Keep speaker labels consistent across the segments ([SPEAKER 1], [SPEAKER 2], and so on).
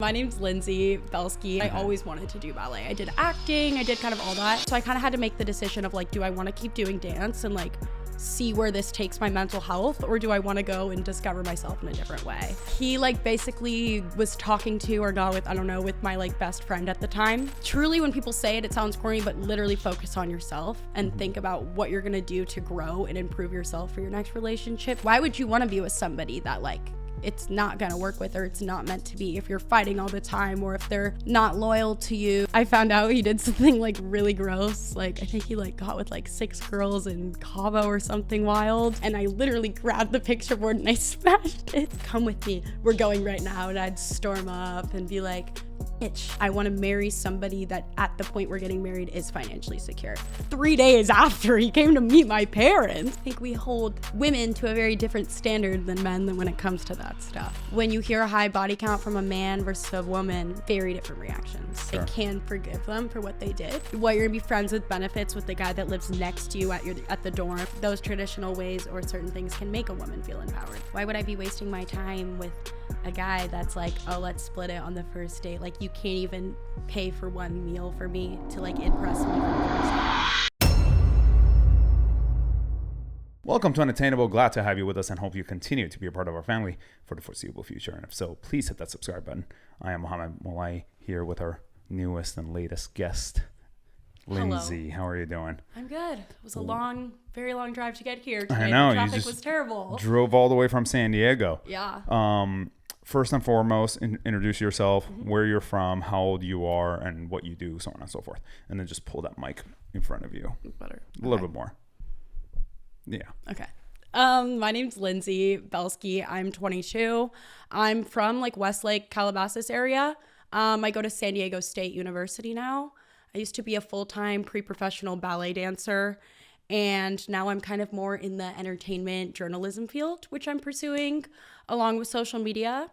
[SPEAKER 1] My name's Lindsey. I always wanted to do ballet. I did acting, I did kind of all that. So I kind of had to make the decision of like, do I want to keep doing dance and like see where this takes my mental health, or do I want to go and discover myself in a different way? He like basically was talking to or not with, I don't know, with my like best friend at the time. Truly, when people say it, it sounds corny, but literally focus on yourself and think about what you're gonna do to grow and improve yourself for your next relationship. Why would you want to be with somebody that like it's not gonna work with, or it's not meant to be, if you're fighting all the time, or if they're not loyal to you? I found out he did something like really gross. Like I think he like got with like 6 girls in Cabo or something wild, and I literally grabbed the picture board and I smashed it. Come with me, we're going right now. And I'd storm up and be like, bitch, I want to marry somebody that at the point we're getting married is financially secure. 3 days after he came to meet my parents. I think we hold women to a very different standard than men when it comes to that stuff. When you hear a high body count from a man versus a woman, very different reactions.
[SPEAKER 2] Sure.
[SPEAKER 1] I can forgive them for what they did. Well, you're gonna be friends with benefits with the guy that lives next to you at the dorm. Those traditional ways or certain things can make a woman feel empowered. Why would I be wasting my time with a guy that's like, oh, let's split it on the first date? Like, you can't even pay for one meal for me to like impress me for the first time.
[SPEAKER 2] Welcome to Unattainable. Glad to have you with us and hope you continue to be a part of our family for the foreseeable future. And if so, please hit that subscribe button. I am Mohammed Molai here with our newest and latest guest, Lindsey. How are you doing?
[SPEAKER 1] I'm good. It was a long, very long drive to get here today.
[SPEAKER 2] I know.
[SPEAKER 1] The traffic
[SPEAKER 2] you just
[SPEAKER 1] was terrible.
[SPEAKER 2] Drove all the way from San Diego.
[SPEAKER 1] Yeah.
[SPEAKER 2] First and foremost, introduce yourself, where you're from, how old you are, and what you do, so on and so forth. And then just pull that mic in front of you.
[SPEAKER 1] Better.
[SPEAKER 2] A little bit more. Yeah.
[SPEAKER 1] Okay. My name's Lindsey. I'm 22. I'm from like Westlake, Calabasas area. I go to San Diego State University now. I used to be a full-time pre-professional ballet dancer, and now I'm kind of more in the entertainment journalism field, which I'm pursuing along with social media.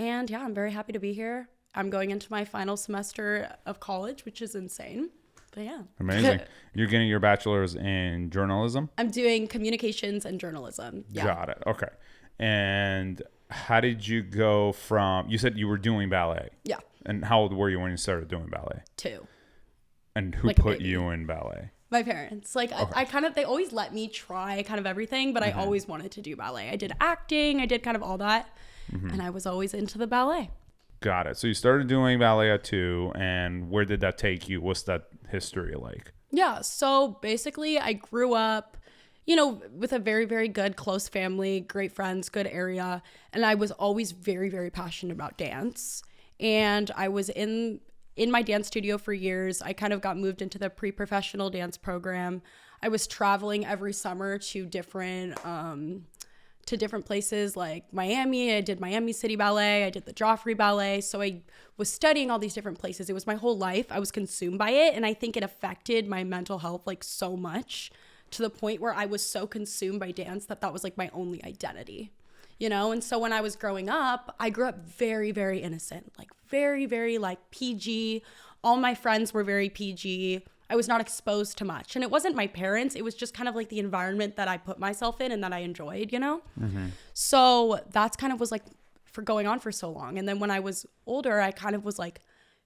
[SPEAKER 1] And yeah, I'm very happy to be here. I'm going into my final semester of college, which is insane. But yeah.
[SPEAKER 2] Amazing. You're getting your bachelor's in journalism?
[SPEAKER 1] I'm doing communications and journalism. Yeah.
[SPEAKER 2] Got it. Okay. And how did you go from, you said you were doing ballet.
[SPEAKER 1] Yeah.
[SPEAKER 2] And how old were you when you started doing ballet?
[SPEAKER 1] 2.
[SPEAKER 2] And who
[SPEAKER 1] Like a
[SPEAKER 2] put
[SPEAKER 1] baby.
[SPEAKER 2] you in ballet?
[SPEAKER 1] My parents. Like,
[SPEAKER 2] Okay.
[SPEAKER 1] I kind of, they always let me try kind of everything, but I always wanted to do ballet. I did acting, I did kind of all that, and I was always into the ballet.
[SPEAKER 2] Got it. So you started doing ballet at 2, and where did that take you? What's that history like?
[SPEAKER 1] Yeah, so basically I grew up, you know, with a very, very good, close family, great friends, good area, and I was always very, very passionate about dance. And I was in my dance studio for years. I kind of got moved into the pre-professional dance program. I was traveling every summer to different places like Miami. I did Miami City Ballet. I did the Joffrey Ballet. So I was studying all these different places. It was my whole life. I was consumed by it. And I think it affected my mental health like so much, to the point where I was so consumed by dance that was like my only identity. You know, and so when I was growing up, I grew up very, very innocent, like very, very like PG. All my friends were very PG. I was not exposed to much. And it wasn't my parents. It was just kind of like the environment that I put myself in and that I enjoyed, you know? So that's kind of was like for going on for so long. And then when I was older, I kind of was like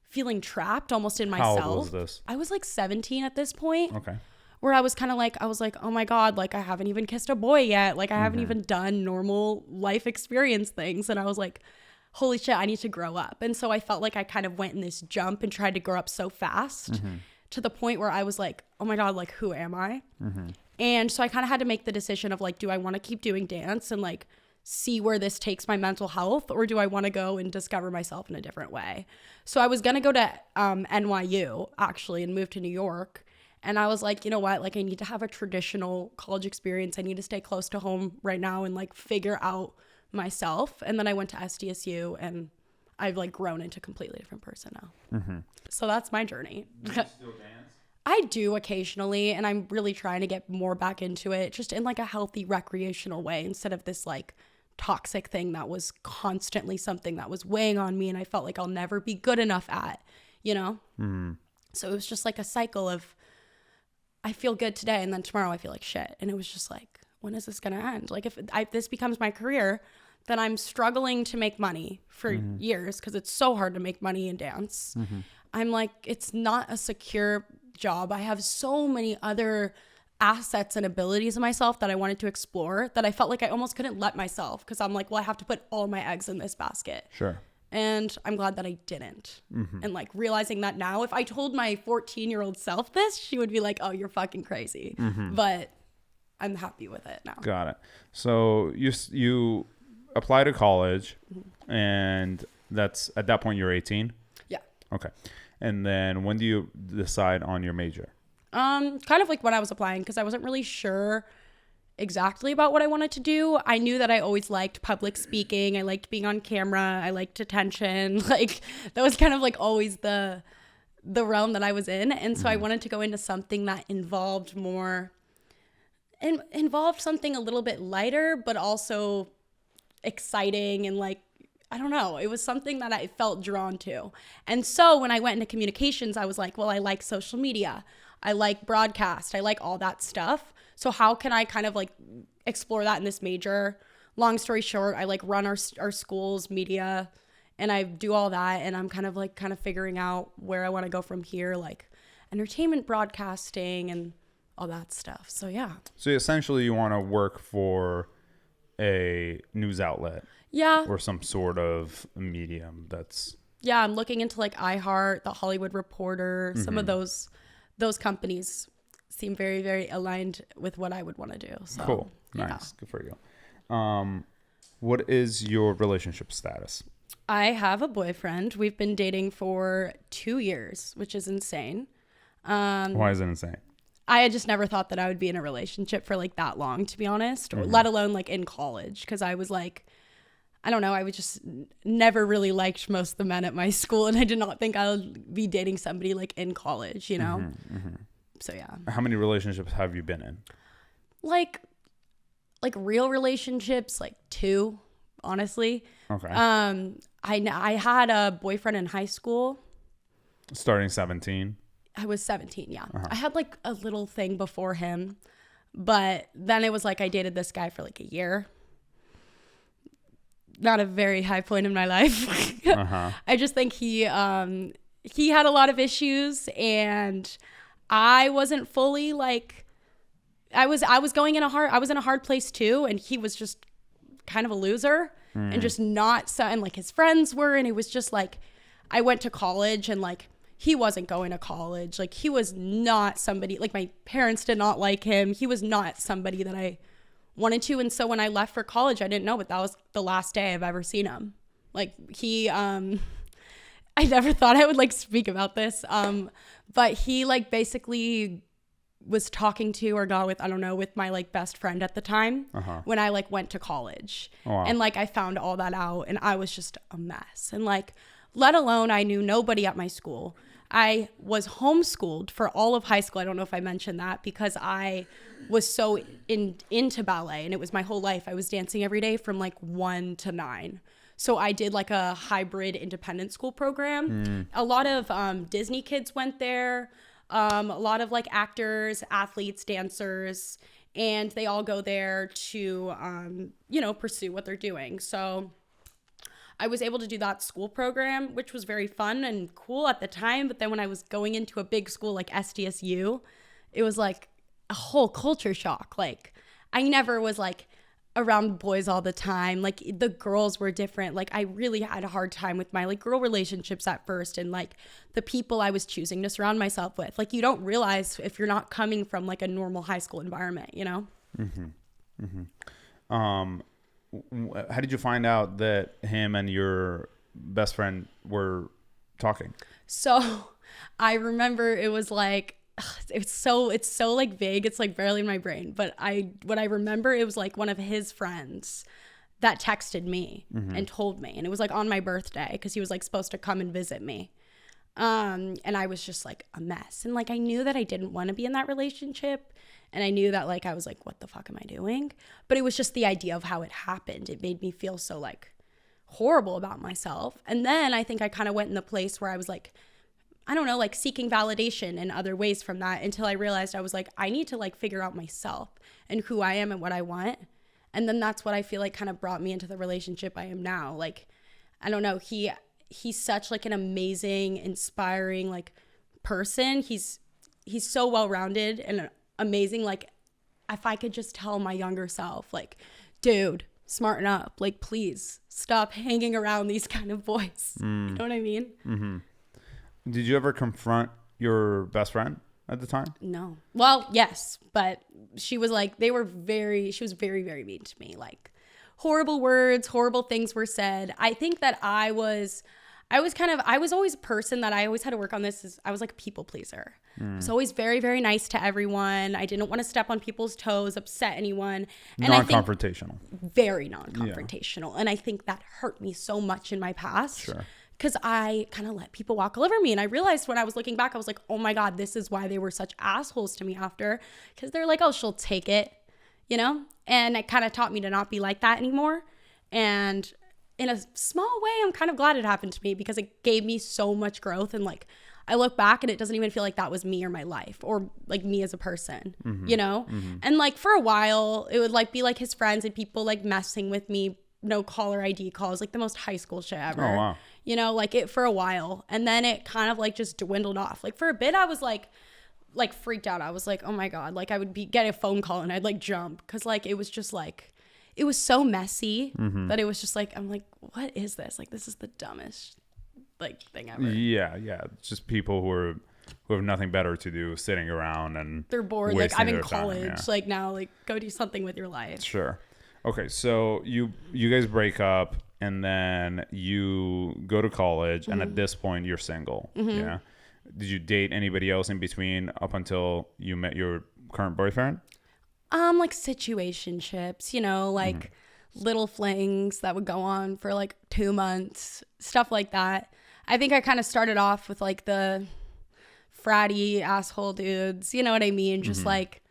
[SPEAKER 1] feeling trapped almost in myself.
[SPEAKER 2] How old was this?
[SPEAKER 1] I was like 17 at this point.
[SPEAKER 2] Okay.
[SPEAKER 1] Where I was kind of like, oh my God, like I haven't even kissed a boy yet. Like I haven't even done normal life experience things. And I was like, holy shit, I need to grow up. And so I felt like I kind of went in this jump and tried to grow up so fast to the point where I was like, oh my God, like who am I? And so I kind of had to make the decision of like, do I want to keep doing dance and like see where this takes my mental health, or do I want to go and discover myself in a different way? So I was going to go to NYU actually and move to New York. And I was like, you know what? Like, I need to have a traditional college experience. I need to stay close to home right now and like figure out myself. And then I went to SDSU, and I've like grown into a completely different person now. So that's my journey.
[SPEAKER 2] Do you still dance?
[SPEAKER 1] I do occasionally, and I'm really trying to get more back into it, just in like a healthy recreational way, instead of this like toxic thing that was constantly something that was weighing on me and I felt like I'll never be good enough at, you know? So it was just like a cycle of, I feel good today, and then tomorrow I feel like shit. And it was just like, when is this going to end? Like, if this becomes my career, that I'm struggling to make money for years because it's so hard to make money in dance. I'm like, it's not a secure job. I have so many other assets and abilities in myself that I wanted to explore that I felt like I almost couldn't let myself, because I'm like, well, I have to put all my eggs in this basket.
[SPEAKER 2] Sure.
[SPEAKER 1] And I'm glad that I didn't. And like realizing that now, if I told my 14-year-old self this, she would be like, oh, you're fucking crazy. But I'm happy with it now.
[SPEAKER 2] Got it. So you apply to college, and that's at that point you're 18?
[SPEAKER 1] Yeah.
[SPEAKER 2] Okay. And then when do you decide on your major?
[SPEAKER 1] Kind of like when I was applying, because I wasn't really sure exactly about what I wanted to do. I knew that I always liked public speaking. I liked being on camera. I liked attention. Like that was kind of like always the realm that I was in. And so I wanted to go into something that involved something a little bit lighter, but also exciting, and like, I don't know, it was something that I felt drawn to. And so when I went into communications, I was like, well, I like social media, I like broadcast, I like all that stuff. So how can I kind of like explore that in this major? Long story short, I like run our school's media, and I do all that, and I'm kind of figuring out where I want to go from here, like entertainment broadcasting and all that stuff. So yeah. So
[SPEAKER 2] essentially you want to work for a news outlet.
[SPEAKER 1] Yeah.
[SPEAKER 2] Or some sort of medium that's...
[SPEAKER 1] Yeah, I'm looking into like iHeart, The Hollywood Reporter. Some of those companies seem very, very aligned with what I would want to do. So,
[SPEAKER 2] cool. Nice. Yeah. Good for you. What is your relationship status?
[SPEAKER 1] I have a boyfriend. We've been dating for 2 years, which is insane.
[SPEAKER 2] Why is it insane?
[SPEAKER 1] I had just never thought that I would be in a relationship for like that long, to be honest, or let alone like in college, because I was like, I don't know, I would just never really liked most of the men at my school, and I did not think I would be dating somebody like in college, you know? So yeah.
[SPEAKER 2] How many relationships have you been in?
[SPEAKER 1] Like real relationships, like 2, honestly.
[SPEAKER 2] Okay.
[SPEAKER 1] I had a boyfriend in high school.
[SPEAKER 2] Starting 17?
[SPEAKER 1] I was 17, yeah. I had like a little thing before him, but then it was like I dated this guy for like a year. Not a very high point in my life. I just think he had a lot of issues, and I wasn't fully like, I was in a hard place too, and he was just kind of a loser and just not so, and like his friends were, and it was just like, I went to college and like, he wasn't going to college. Like he was not somebody, like my parents did not like him. He was not somebody that I wanted to. And so when I left for college, I didn't know, but that was the last day I've ever seen him. Like he, I never thought I would like speak about this. But he like basically was talking to or got with, I don't know, with my like best friend at the time when I like went to college. Oh, wow. And like I found all that out, and I was just a mess. And like, let alone I knew nobody at my school. I was homeschooled for all of high school. I don't know if I mentioned that, because I was so into ballet, and it was my whole life. I was dancing every day from like 1 to 9. So I did like a hybrid independent school program. A lot of Disney kids went there. A lot of like actors, athletes, dancers, and they all go there to, pursue what they're doing. So I was able to do that school program, which was very fun and cool at the time. But then when I was going into a big school like SDSU, it was like a whole culture shock. Like I never was like around boys all the time. Like the girls were different. Like I really had a hard time with my like girl relationships at first, and like the people I was choosing to surround myself with. Like you don't realize if you're not coming from like a normal high school environment, you know?
[SPEAKER 2] How did you find out that him and your best friend were talking? So
[SPEAKER 1] I remember it was like, it's so like vague. It's like barely in my brain. But what I remember, it was like one of his friends that texted me and told me. And it was like on my birthday, because he was like supposed to come and visit me. And I was just like a mess. And like I knew that I didn't want to be in that relationship. And I knew that like I was like, what the fuck am I doing? But it was just the idea of how it happened. It made me feel so like horrible about myself. And then I think I kind of went in the place where I was like, I don't know, like seeking validation in other ways from that, until I realized I was like, I need to like figure out myself and who I am and what I want. And then that's what I feel like kind of brought me into the relationship I am now. Like, I don't know, he's such like an amazing, inspiring like person. He's so well-rounded and amazing. Like, if I could just tell my younger self, like, dude, smarten up, like, please stop hanging around these kind of boys. You know what I mean?
[SPEAKER 2] Mm-hmm. Did you ever confront your best friend at the time?
[SPEAKER 1] No. Well, yes, but she was like, she was very, very mean to me. Like, horrible words, horrible things were said. I think that I was always a person that I always had to work on this. I was like a people pleaser. I was always very, very nice to everyone. I didn't want to step on people's toes, upset anyone. And
[SPEAKER 2] non-confrontational.
[SPEAKER 1] Very non-confrontational. Yeah. And I think that hurt me so much in my past.
[SPEAKER 2] Sure.
[SPEAKER 1] Because I kind of let people walk all over me. And I realized when I was looking back, I was like, oh my God, this is why they were such assholes to me after. Because they're like, oh, she'll take it, you know? And it kind of taught me to not be like that anymore. And in a small way, I'm kind of glad it happened to me because it gave me so much growth. And like, I look back and it doesn't even feel like that was me or my life or like me as a person, you know? And like for a while, it would like be like his friends and people like messing with me, no caller ID calls, like the most high school shit ever.
[SPEAKER 2] Oh, wow.
[SPEAKER 1] You know, like it for a while. And then it kind of like just dwindled off. Like for a bit, I was like freaked out. I was like, oh my God, like I would get a phone call and I'd like jump. Cause like, it was just like, it was so messy that it was just like, I'm like, what is this? Like, this is the dumbest like thing ever.
[SPEAKER 2] Yeah. It's just people who have nothing better to do, sitting around and
[SPEAKER 1] they're bored. Like I'm in college.
[SPEAKER 2] Time, yeah.
[SPEAKER 1] Like now, like go do something with your life.
[SPEAKER 2] Sure. Okay. So you guys break up and then you go to college and at this point you're single. Yeah. Did you date anybody else in between up until you met your current boyfriend?
[SPEAKER 1] Like situationships, you know, like little flings that would go on for like 2 months, stuff like that. I think I kind of started off with like the fratty asshole dudes, you know what I mean? Just like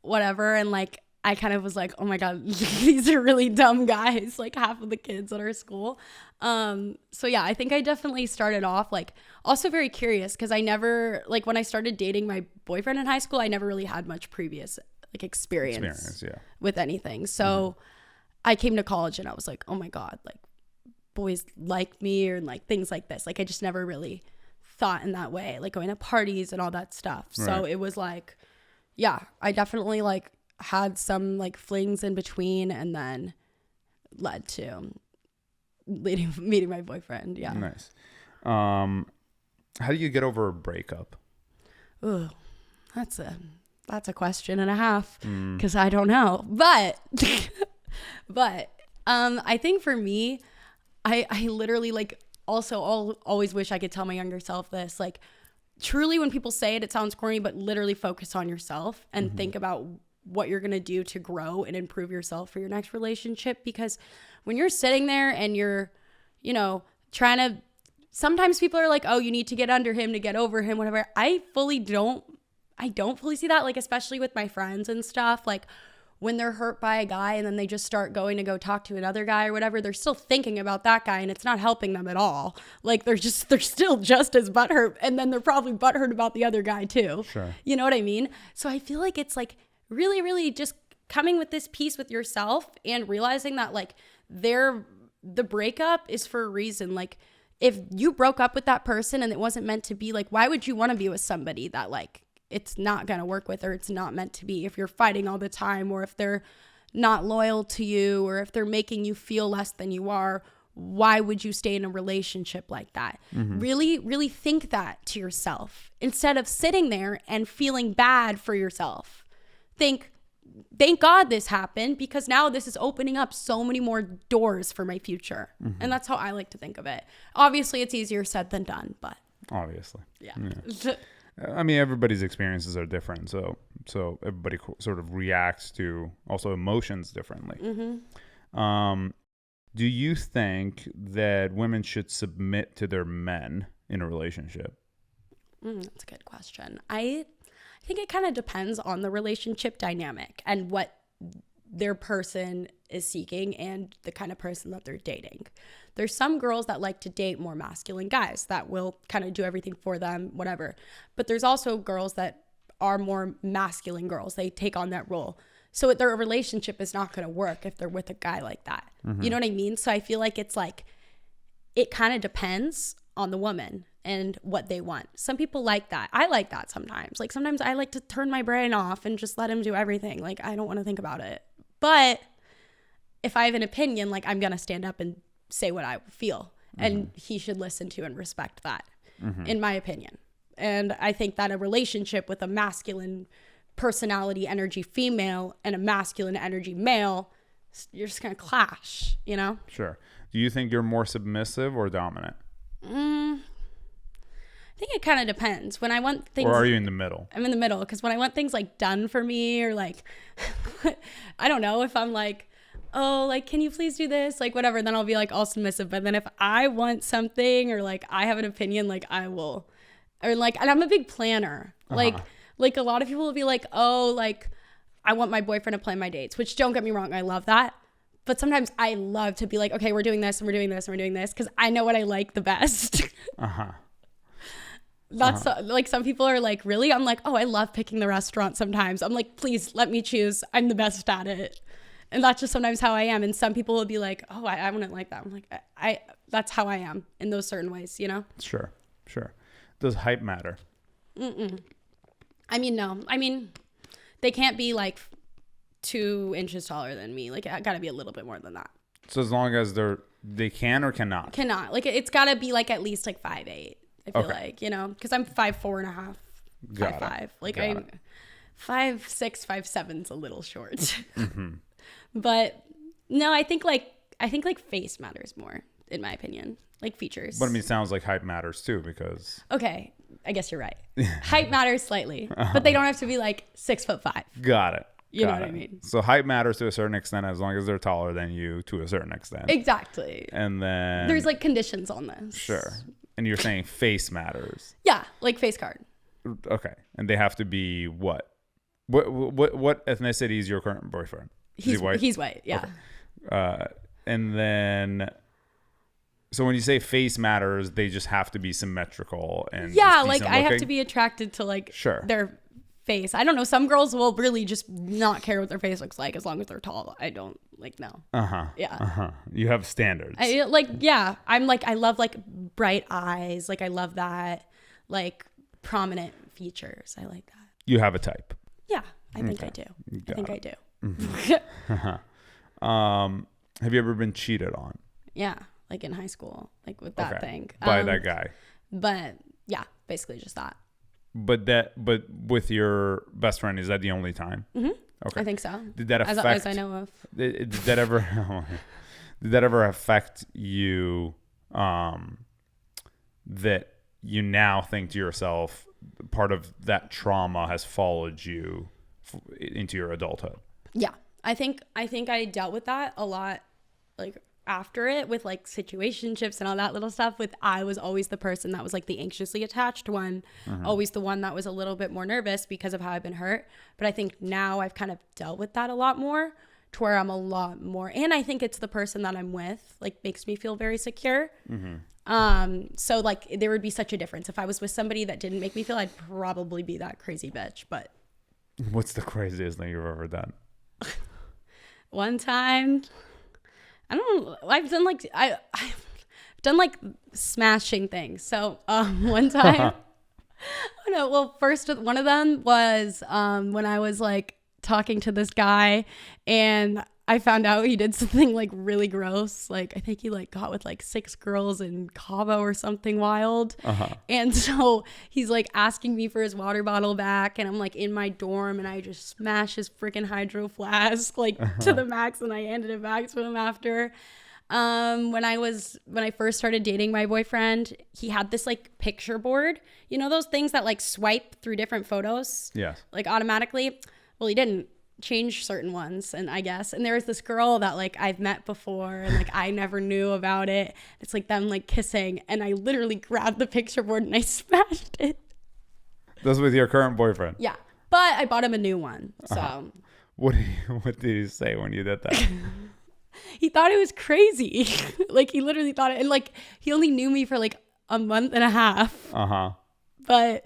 [SPEAKER 1] whatever. And like, I kind of was like, oh my God, these are really dumb guys, like half of the kids at our school. So yeah, I think I definitely started off like also very curious because I never, like when I started dating my boyfriend in high school, I never really had much previous like experience with anything. So I came to college and I was like, oh my God, like boys like me or like things like this. Like I just never really thought in that way, like going to parties and all that stuff. Right. So it was like, yeah, I definitely like had some like flings in between and then led to meeting my boyfriend. Yeah.
[SPEAKER 2] Nice. How do you get over a breakup?
[SPEAKER 1] Ooh, that's a question and a half because I don't know. But I think for me, I literally like also always wish I could tell my younger self this, like truly when people say it, it sounds corny, but literally focus on yourself and think about what you're going to do to grow and improve yourself for your next relationship. Because when you're sitting there and you're, you know, trying to, sometimes people are like, oh, you need to get under him to get over him, whatever. I don't fully see that, like, especially with my friends and stuff. Like when they're hurt by a guy and then they just start going to go talk to another guy or whatever, they're still thinking about that guy and it's not helping them at all. Like they're still just as butthurt, and then they're probably butthurt about the other guy too.
[SPEAKER 2] Sure.
[SPEAKER 1] You know what I mean? So I feel like it's like really, really just coming with this peace with yourself and realizing that like the breakup is for a reason. Like if you broke up with that person and it wasn't meant to be, like why would you want to be with somebody that like it's not going to work with or it's not meant to be? If you're fighting all the time or if they're not loyal to you or if they're making you feel less than you are, why would you stay in a relationship like that? Really, really think that to yourself instead of sitting there and feeling bad for yourself. Think, thank God this happened because now this is opening up so many more doors for my future. And that's how I like to think of it. Obviously, it's easier said than done, but.
[SPEAKER 2] Obviously.
[SPEAKER 1] Yeah.
[SPEAKER 2] I mean, everybody's experiences are different. So everybody sort of reacts to also emotions differently. Do you think that women should submit to their men in a relationship?
[SPEAKER 1] That's a good question. I think it kind of depends on the relationship dynamic and what their person is seeking and the kind of person that they're dating. There's some girls that like to date more masculine guys that will kind of do everything for them, whatever. But there's also girls that are more masculine girls. They take on that role. So their relationship is not going to work if they're with a guy like that. You know what I mean? So I feel like it's like, it kind of depends on the woman and what they want. Some people like that. I like that sometimes. Like sometimes I like to turn my brain off and just let him do everything. Like I don't want to think about it. But if I have an opinion, like I'm going to stand up and say what I feel. And he should listen to and respect that, in my opinion. And I think that a relationship with a masculine personality energy female and a masculine energy male, you're just going to clash, you know?
[SPEAKER 2] Sure. Do you think you're more submissive or dominant?
[SPEAKER 1] I think it kind of depends. When I want things...
[SPEAKER 2] Or are you in the middle?
[SPEAKER 1] I'm in the middle, because when I want things like done for me, or like, I don't know, if I'm like, oh, like, can you please do this? Like, whatever. Then I'll be like all submissive. But then if I want something, or like I have an opinion, like I will, or like, and I'm a big planner. Like a lot of people will be like, oh, like I want my boyfriend to plan my dates, which don't get me wrong. I love that. But sometimes I love to be like, okay, we're doing this and we're doing this and we're doing this, because I know what I like the best. That's like, some people are like, really? I'm like, oh, I love picking the restaurant sometimes. I'm like, please let me choose. I'm the best at it. And that's just sometimes how I am. And some people will be like, oh, I wouldn't like that. I'm like, I that's how I am in those certain ways, you know?
[SPEAKER 2] Sure. Does height matter?
[SPEAKER 1] I mean, no. I mean, they can't be like 2 inches taller than me. Like, it got to be a little bit more than that.
[SPEAKER 2] So as long as they can or cannot?
[SPEAKER 1] Cannot. Like, it's got to be like at least like 5'8", I feel like, you know? Because I'm 5'4.5", 5'5". Like, I'm 5'6", 5'7's a little short. But no, I think like face matters more, in my opinion, like features.
[SPEAKER 2] But I mean, it sounds like height matters too, because...
[SPEAKER 1] Okay, I guess you're right. Height matters slightly, but they don't have to be like 6'5".
[SPEAKER 2] Got it.
[SPEAKER 1] You know what I mean?
[SPEAKER 2] So height matters to a certain extent, as long as they're taller than you to a certain extent.
[SPEAKER 1] Exactly.
[SPEAKER 2] And then...
[SPEAKER 1] There's like conditions on this.
[SPEAKER 2] Sure. And you're saying face matters.
[SPEAKER 1] Yeah, like face card.
[SPEAKER 2] Okay. And they have to be what? What ethnicity is your current boyfriend?
[SPEAKER 1] He's white. He's white, yeah.
[SPEAKER 2] Okay. And then, so when you say face matters, they just have to be symmetrical and
[SPEAKER 1] like I
[SPEAKER 2] looking?
[SPEAKER 1] have to be attracted to like
[SPEAKER 2] Sure.
[SPEAKER 1] their face. I don't know. Some girls will really just not care what their face looks like as long as they're tall. I don't like no. Yeah.
[SPEAKER 2] You have standards.
[SPEAKER 1] I'm like, I love like bright eyes. Like I love that. Like prominent features. I like that.
[SPEAKER 2] You have a type.
[SPEAKER 1] Yeah, I think I do. I do.
[SPEAKER 2] Have you ever been cheated on?
[SPEAKER 1] Yeah, like in high school, like with that thing.
[SPEAKER 2] By that guy.
[SPEAKER 1] But yeah, basically just that.
[SPEAKER 2] But with your best friend, is that the only time? Okay.
[SPEAKER 1] I think so.
[SPEAKER 2] Did that affect?
[SPEAKER 1] As I know of.
[SPEAKER 2] Did that ever? Did that ever affect you? That you now think to yourself, part of that trauma has followed you into your adulthood.
[SPEAKER 1] Yeah, I think I dealt with that a lot, like after it, with like situationships and all that little stuff. I was always the person that was like the anxiously attached one, always the one that was a little bit more nervous because of how I've been hurt. But I think now I've kind of dealt with that a lot more, to where I'm a lot more, and I think it's the person that I'm with, like, makes me feel very secure. So like there would be such a difference if I was with somebody that didn't make me feel. I'd probably be that crazy bitch. But
[SPEAKER 2] what's the craziest thing you've ever done?
[SPEAKER 1] One time, I don't know. I've done like I've done like smashing things. So one time, first one of them was when I was like talking to this guy, and I found out he did something like really gross. Like I think he like got with like 6 girls in Cabo or something wild. And so he's like asking me for his water bottle back, and I'm like in my dorm, and I just smashed his freaking hydro flask like to the max, and I handed it back to him after. When I first started dating my boyfriend, he had this like picture board, you know, those things that like swipe through different photos, like automatically. Well, he didn't change certain ones, and there was this girl that like I've met before, and like I never knew about it. It's like them like kissing, and I literally grabbed the picture board and I smashed it.
[SPEAKER 2] That's with your current boyfriend?
[SPEAKER 1] Yeah, but I bought him a new one. So
[SPEAKER 2] what did he say when you did that?
[SPEAKER 1] He thought it was crazy. Like he literally thought it, and like he only knew me for like a month and a half. But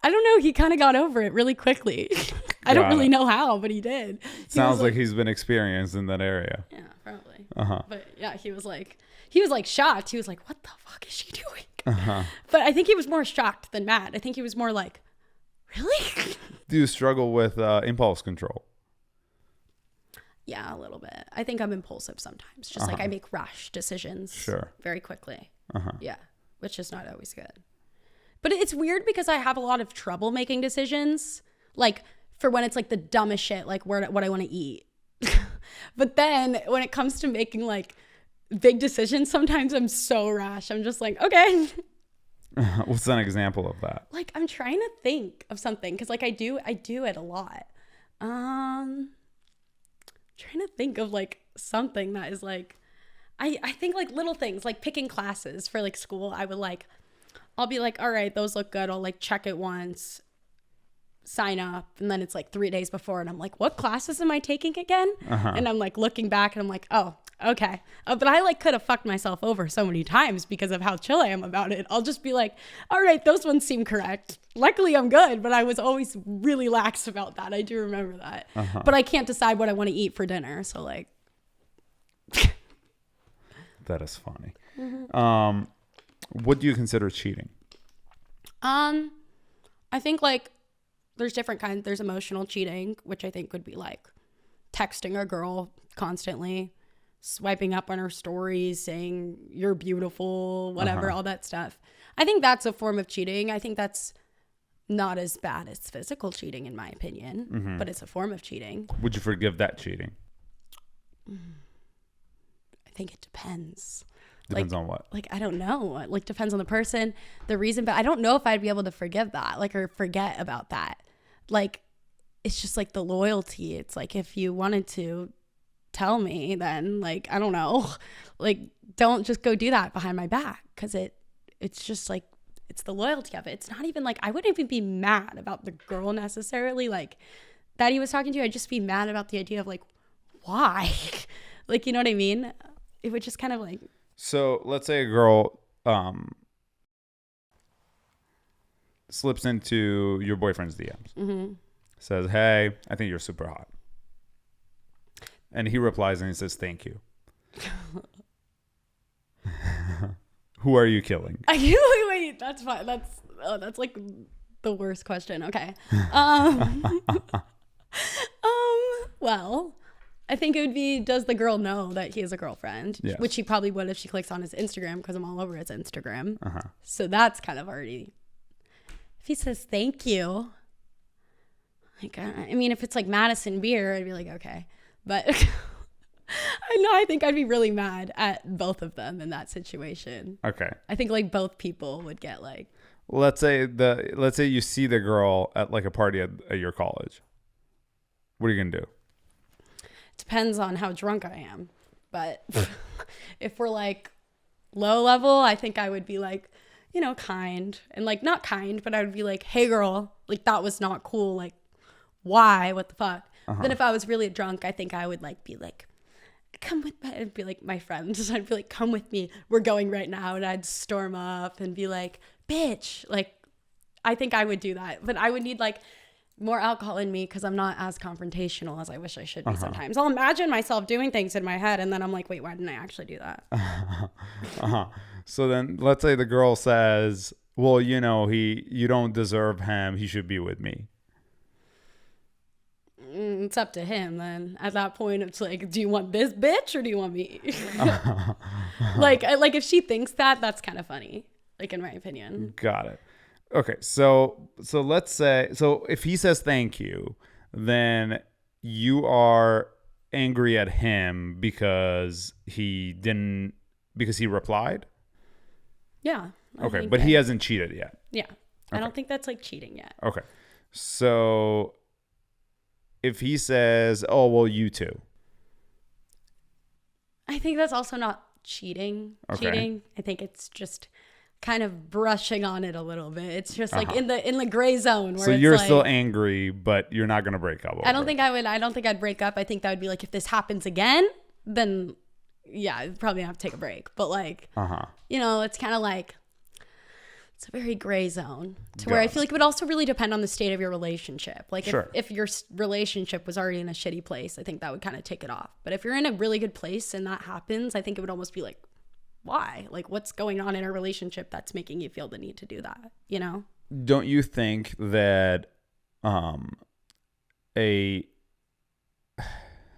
[SPEAKER 1] I don't know, he kind of got over it really quickly. I don't really know how, but he did.
[SPEAKER 2] Sounds like he's been experienced in that area.
[SPEAKER 1] Yeah, probably.
[SPEAKER 2] Uh-huh.
[SPEAKER 1] But yeah, he was like shocked. He was like, what the fuck is she doing? Uh-huh. But I think he was more shocked than mad. I think he was more like, really?
[SPEAKER 2] Do you struggle with impulse control?
[SPEAKER 1] Yeah, a little bit. I think I'm impulsive sometimes. Just like I make rash decisions very quickly. Yeah, which is not always good. But it's weird because I have a lot of trouble making decisions. Like for when it's like the dumbest shit, like what I want to eat. But then when it comes to making like big decisions, sometimes I'm so rash. I'm just like, okay.
[SPEAKER 2] What's an example of that?
[SPEAKER 1] Like I'm trying to think of something because like I do it a lot. Trying to think of like something that is like I think like little things like picking classes for like school. I'll be like, all right, those look good. I'll like check it once, sign up, and then it's like 3 days before and I'm like, what classes am I taking again? And I'm like looking back and I'm like, oh, okay. But I like could have fucked myself over so many times because of how chill I am about it. I'll just be like, all right, those ones seem correct. Luckily I'm good, but I was always really lax about that. I do remember that. But I can't decide what I want to eat for dinner. So like.
[SPEAKER 2] That is funny. What do you consider cheating?
[SPEAKER 1] I think like there's different kinds. There's emotional cheating, which I think would be like texting a girl constantly, swiping up on her stories, saying you're beautiful, whatever, all that stuff. I think that's a form of cheating. I think that's not as bad as physical cheating, in my opinion, but it's a form of cheating.
[SPEAKER 2] Would you forgive that cheating?
[SPEAKER 1] I think it depends.
[SPEAKER 2] Depends on what?
[SPEAKER 1] Like, I don't know. Like, depends on the person, the reason, but I don't know if I'd be able to forgive that, like, or forget about that. Like, it's just like the loyalty. It's like, if you wanted to tell me, then like, I don't know, like, don't just go do that behind my back. Cause it's just like, it's the loyalty of it. It's not even like, I wouldn't even be mad about the girl necessarily, like, that he was talking to. I'd just be mad about the idea of like, why? Like, you know what I mean? It would just kind of like.
[SPEAKER 2] So let's say a girl slips into your boyfriend's DMs, says, hey, I think you're super hot. And he replies and he says, thank you. Who are you killing?
[SPEAKER 1] Wait, that's fine. That's like the worst question. Okay. Well, I think it would be, does the girl know that he has a girlfriend?
[SPEAKER 2] Yes.
[SPEAKER 1] Which she probably would if she clicks on his Instagram, because I'm all over his Instagram. So that's kind of already. If he says thank you, like, I mean, if it's like Madison Beer, I'd be like, okay. But I think I'd be really mad at both of them in that situation.
[SPEAKER 2] Okay. I
[SPEAKER 1] think like both people would get like.
[SPEAKER 2] Let's say you see the girl at like a party at your college. What are you gonna do?
[SPEAKER 1] Depends on how drunk I am, but if we're like low level, I think I would be like, you know, kind, and like not kind, but I would be like, hey girl, like that was not cool, like why, what the fuck. Then if I was really drunk, I think I would like be like, come with me. I'd be like my friends. I'd be like, come with me, we're going right now. And I'd storm up and be like, bitch, like I think I would do that, but I would need like more alcohol in me because I'm not as confrontational as I wish I should be sometimes. I'll imagine myself doing things in my head and then I'm like, wait, why didn't I actually do that?
[SPEAKER 2] So then let's say the girl says, well, you know, you don't deserve him. He should be with me.
[SPEAKER 1] It's up to him then. At that point, it's like, do you want this bitch or do you want me? like if she thinks that, that's kind of funny, like in my opinion.
[SPEAKER 2] Got it. Okay, so let's say, so if he says thank you, then you are angry at him because he replied?
[SPEAKER 1] Yeah.
[SPEAKER 2] Okay, but he hasn't cheated yet.
[SPEAKER 1] Yeah. Okay. I don't think that's like cheating yet.
[SPEAKER 2] Okay. So if he says, oh, well, you too.
[SPEAKER 1] I think that's also not cheating. Okay. I think it's just kind of brushing on it a little bit. It's just like in the gray zone where, so
[SPEAKER 2] you're
[SPEAKER 1] like,
[SPEAKER 2] still angry, but you're not going to break up over
[SPEAKER 1] I don't think I'd break up. I think that would be like, if this happens again, then yeah, I'd probably have to take a break. But like, you know, it's kind of like, it's a very gray zone to where I feel like it would also really depend on the state of your relationship. Like if your relationship was already in a shitty place, I think that would kind of take it off. But if you're in a really good place and that happens, I think it would almost be like, why? Like, what's going on in our relationship that's making you feel the need to do that, you know?
[SPEAKER 2] Don't you think that a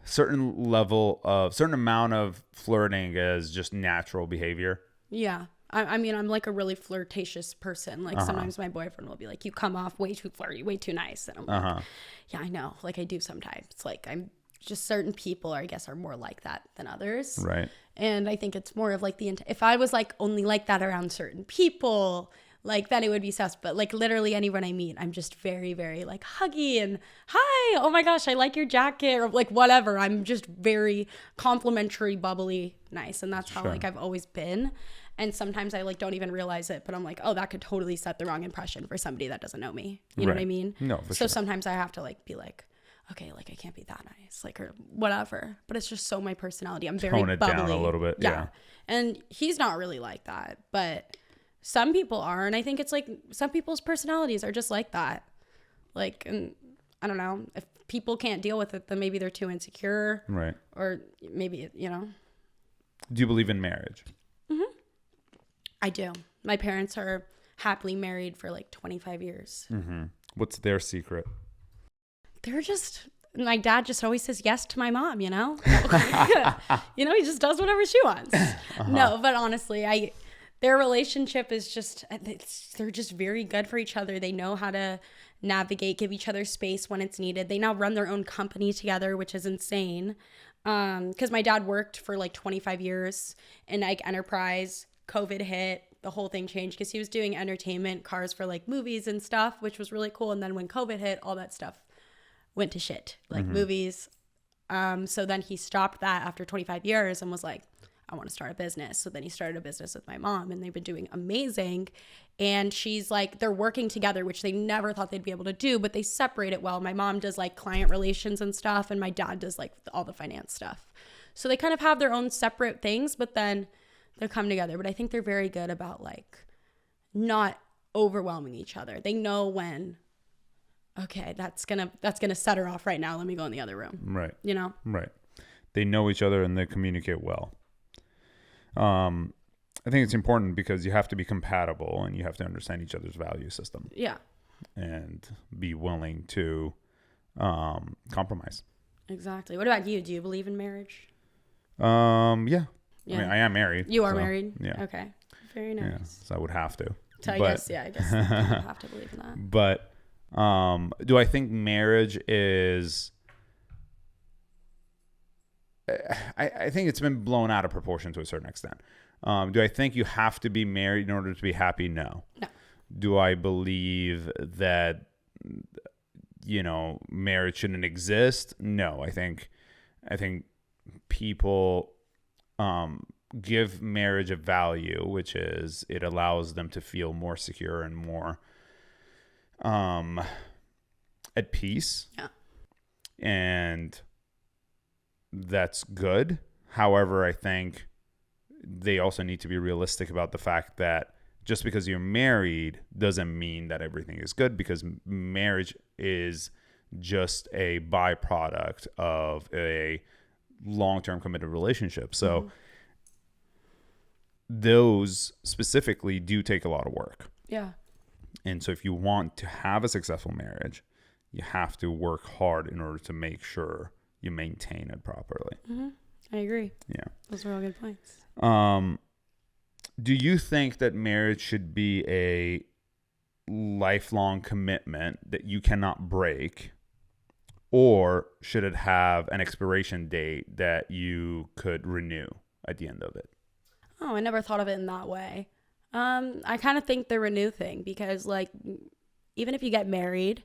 [SPEAKER 2] certain amount of flirting is just natural behavior?
[SPEAKER 1] Yeah. I mean, I'm like a really flirtatious person. Like sometimes my boyfriend will be like, you come off way too flirty, way too nice. And I'm like, yeah, I know. Like I do sometimes. Like I'm just certain people I guess are more like that than others.
[SPEAKER 2] Right.
[SPEAKER 1] And I think it's more of like if I was like only like that around certain people, like then it would be sus. But like literally anyone I meet, I'm just very, very like huggy and hi, oh my gosh, I like your jacket or like whatever. I'm just very complimentary, bubbly, nice. And that's how like I've always been. And sometimes I like don't even realize it, but I'm like, oh, that could totally set the wrong impression for somebody that doesn't know me. You know what I mean?
[SPEAKER 2] No, for
[SPEAKER 1] sure. So sometimes I have to like be like, okay, like I can't be that nice, like or whatever. But it's just so my personality. I'm very bubbly. Tone it down a little bit. Yeah. And he's not really like that, but some people are. And I think it's like some people's personalities are just like that. Like, and I don't know, if people can't deal with it, then maybe they're too insecure. Right. Or maybe, you know.
[SPEAKER 2] Do you believe in marriage?
[SPEAKER 1] I do. My parents are happily married for like 25 years.
[SPEAKER 2] What's their secret?
[SPEAKER 1] They're just, my dad just always says yes to my mom, you know? You know, he just does whatever she wants. No, but honestly, their relationship is just, they're just very good for each other. They know how to navigate, give each other space when it's needed. They now run their own company together, which is insane. Because my dad worked for like 25 years in like enterprise. COVID hit, the whole thing changed because he was doing entertainment, cars for like movies and stuff, which was really cool. And then when COVID hit, all that stuff went to shit, like movies. So then he stopped that after 25 years and was like, I want to start a business. So then he started a business with my mom and they've been doing amazing. And she's like, they're working together, which they never thought they'd be able to do, but they separate it well. My mom does like client relations and stuff, and my dad does like all the finance stuff. So they kind of have their own separate things, but then they'll come together. But I think they're very good about like not overwhelming each other. They know when, okay, that's gonna set her off right now. Let me go in the other room. Right. You know?
[SPEAKER 2] Right. They know each other and they communicate well. I think it's important because you have to be compatible and you have to understand each other's value system. Yeah. And be willing to compromise.
[SPEAKER 1] Exactly. What about you? Do you believe in marriage?
[SPEAKER 2] Yeah. I mean, I am married.
[SPEAKER 1] You are married? Yeah. Okay. Very nice.
[SPEAKER 2] Yeah, so I would have to.
[SPEAKER 1] So I guess you would have to believe in that.
[SPEAKER 2] But do I think marriage is... I think it's been blown out of proportion to a certain extent. Do I think you have to be married in order to be happy? No. Do I believe that, marriage shouldn't exist? No. I think people give marriage a value, which is it allows them to feel more secure and more at peace. Yeah. And that's good. However, I think they also need to be realistic about the fact that just because you're married doesn't mean that everything is good, because marriage is just a byproduct of a long-term committed relationship. So those specifically do take a lot of work. Yeah. And so if you want to have a successful marriage, you have to work hard in order to make sure you maintain it properly.
[SPEAKER 1] I agree. Yeah. Those are all good points.
[SPEAKER 2] Do you think that marriage should be a lifelong commitment that you cannot break, or should it have an expiration date that you could renew at the end of it?
[SPEAKER 1] Oh, I never thought of it in that way. I kind of think the renew thing, because like, even if you get married,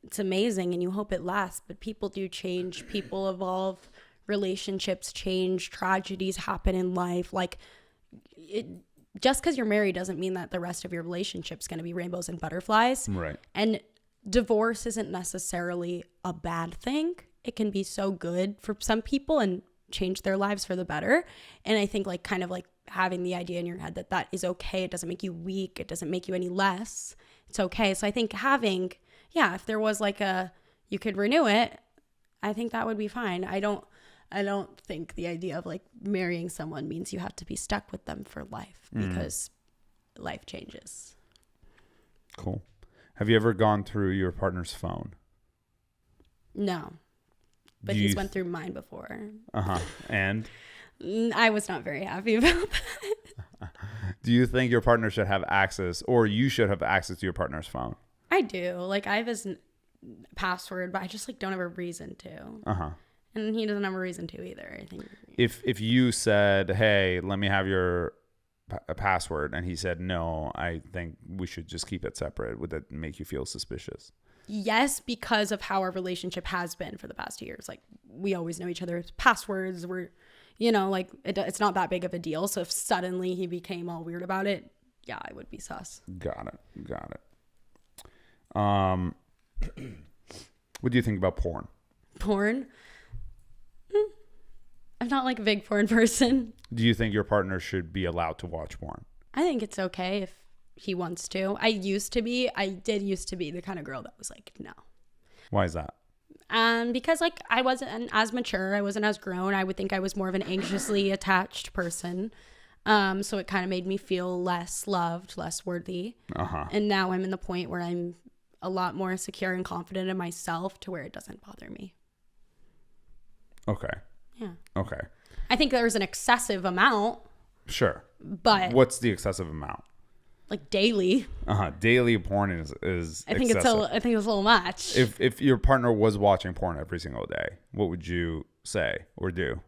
[SPEAKER 1] it's amazing and you hope it lasts, but people do change, people evolve, relationships change, tragedies happen in life. Like, just because you're married doesn't mean that the rest of your relationship's going to be rainbows and butterflies. Right. And divorce isn't necessarily a bad thing. It can be so good for some people and change their lives for the better. And I think like kind of like having the idea in your head that that is okay. It doesn't make you weak. It doesn't make you any less. It's okay. So I think having, if there was like you could renew it, I think that would be fine. I don't think the idea of like marrying someone means you have to be stuck with them for life, because life changes.
[SPEAKER 2] Cool. Have you ever gone through your partner's phone?
[SPEAKER 1] No, but he's went through mine before. And I was not very happy about that.
[SPEAKER 2] Do you think your partner should have access, or you should have access to your partner's phone?
[SPEAKER 1] I do. Like, I have his password, but I just like don't have a reason to. And he doesn't have a reason to either, I think.
[SPEAKER 2] If you said, hey, let me have your password, and he said, no, I think we should just keep it separate, would that make you feel suspicious?
[SPEAKER 1] Yes, because of how our relationship has been for the past 2 years. Like, we always know each other's passwords. We're, like, it's not that big of a deal. So if suddenly he became all weird about it, yeah, I would be sus.
[SPEAKER 2] Got it. What do you think about porn?
[SPEAKER 1] Porn? I'm not like a big porn person.
[SPEAKER 2] Do you think your partner should be allowed to watch porn?
[SPEAKER 1] I think it's okay if he wants to. I did used to be the kind of girl that was like, no.
[SPEAKER 2] Why is that?
[SPEAKER 1] Because like I wasn't as mature, I wasn't as grown. I would think I was more of an anxiously attached person. So it kind of made me feel less loved, less worthy. And now I'm in the point where I'm a lot more secure and confident in myself to where it doesn't bother me.
[SPEAKER 2] Okay.
[SPEAKER 1] Yeah.
[SPEAKER 2] Okay.
[SPEAKER 1] I think there's an excessive amount.
[SPEAKER 2] Sure.
[SPEAKER 1] But
[SPEAKER 2] what's the excessive amount?
[SPEAKER 1] Like daily.
[SPEAKER 2] Daily porn is
[SPEAKER 1] I think
[SPEAKER 2] excessive.
[SPEAKER 1] it's a little much.
[SPEAKER 2] If your partner was watching porn every single day, what would you say or do?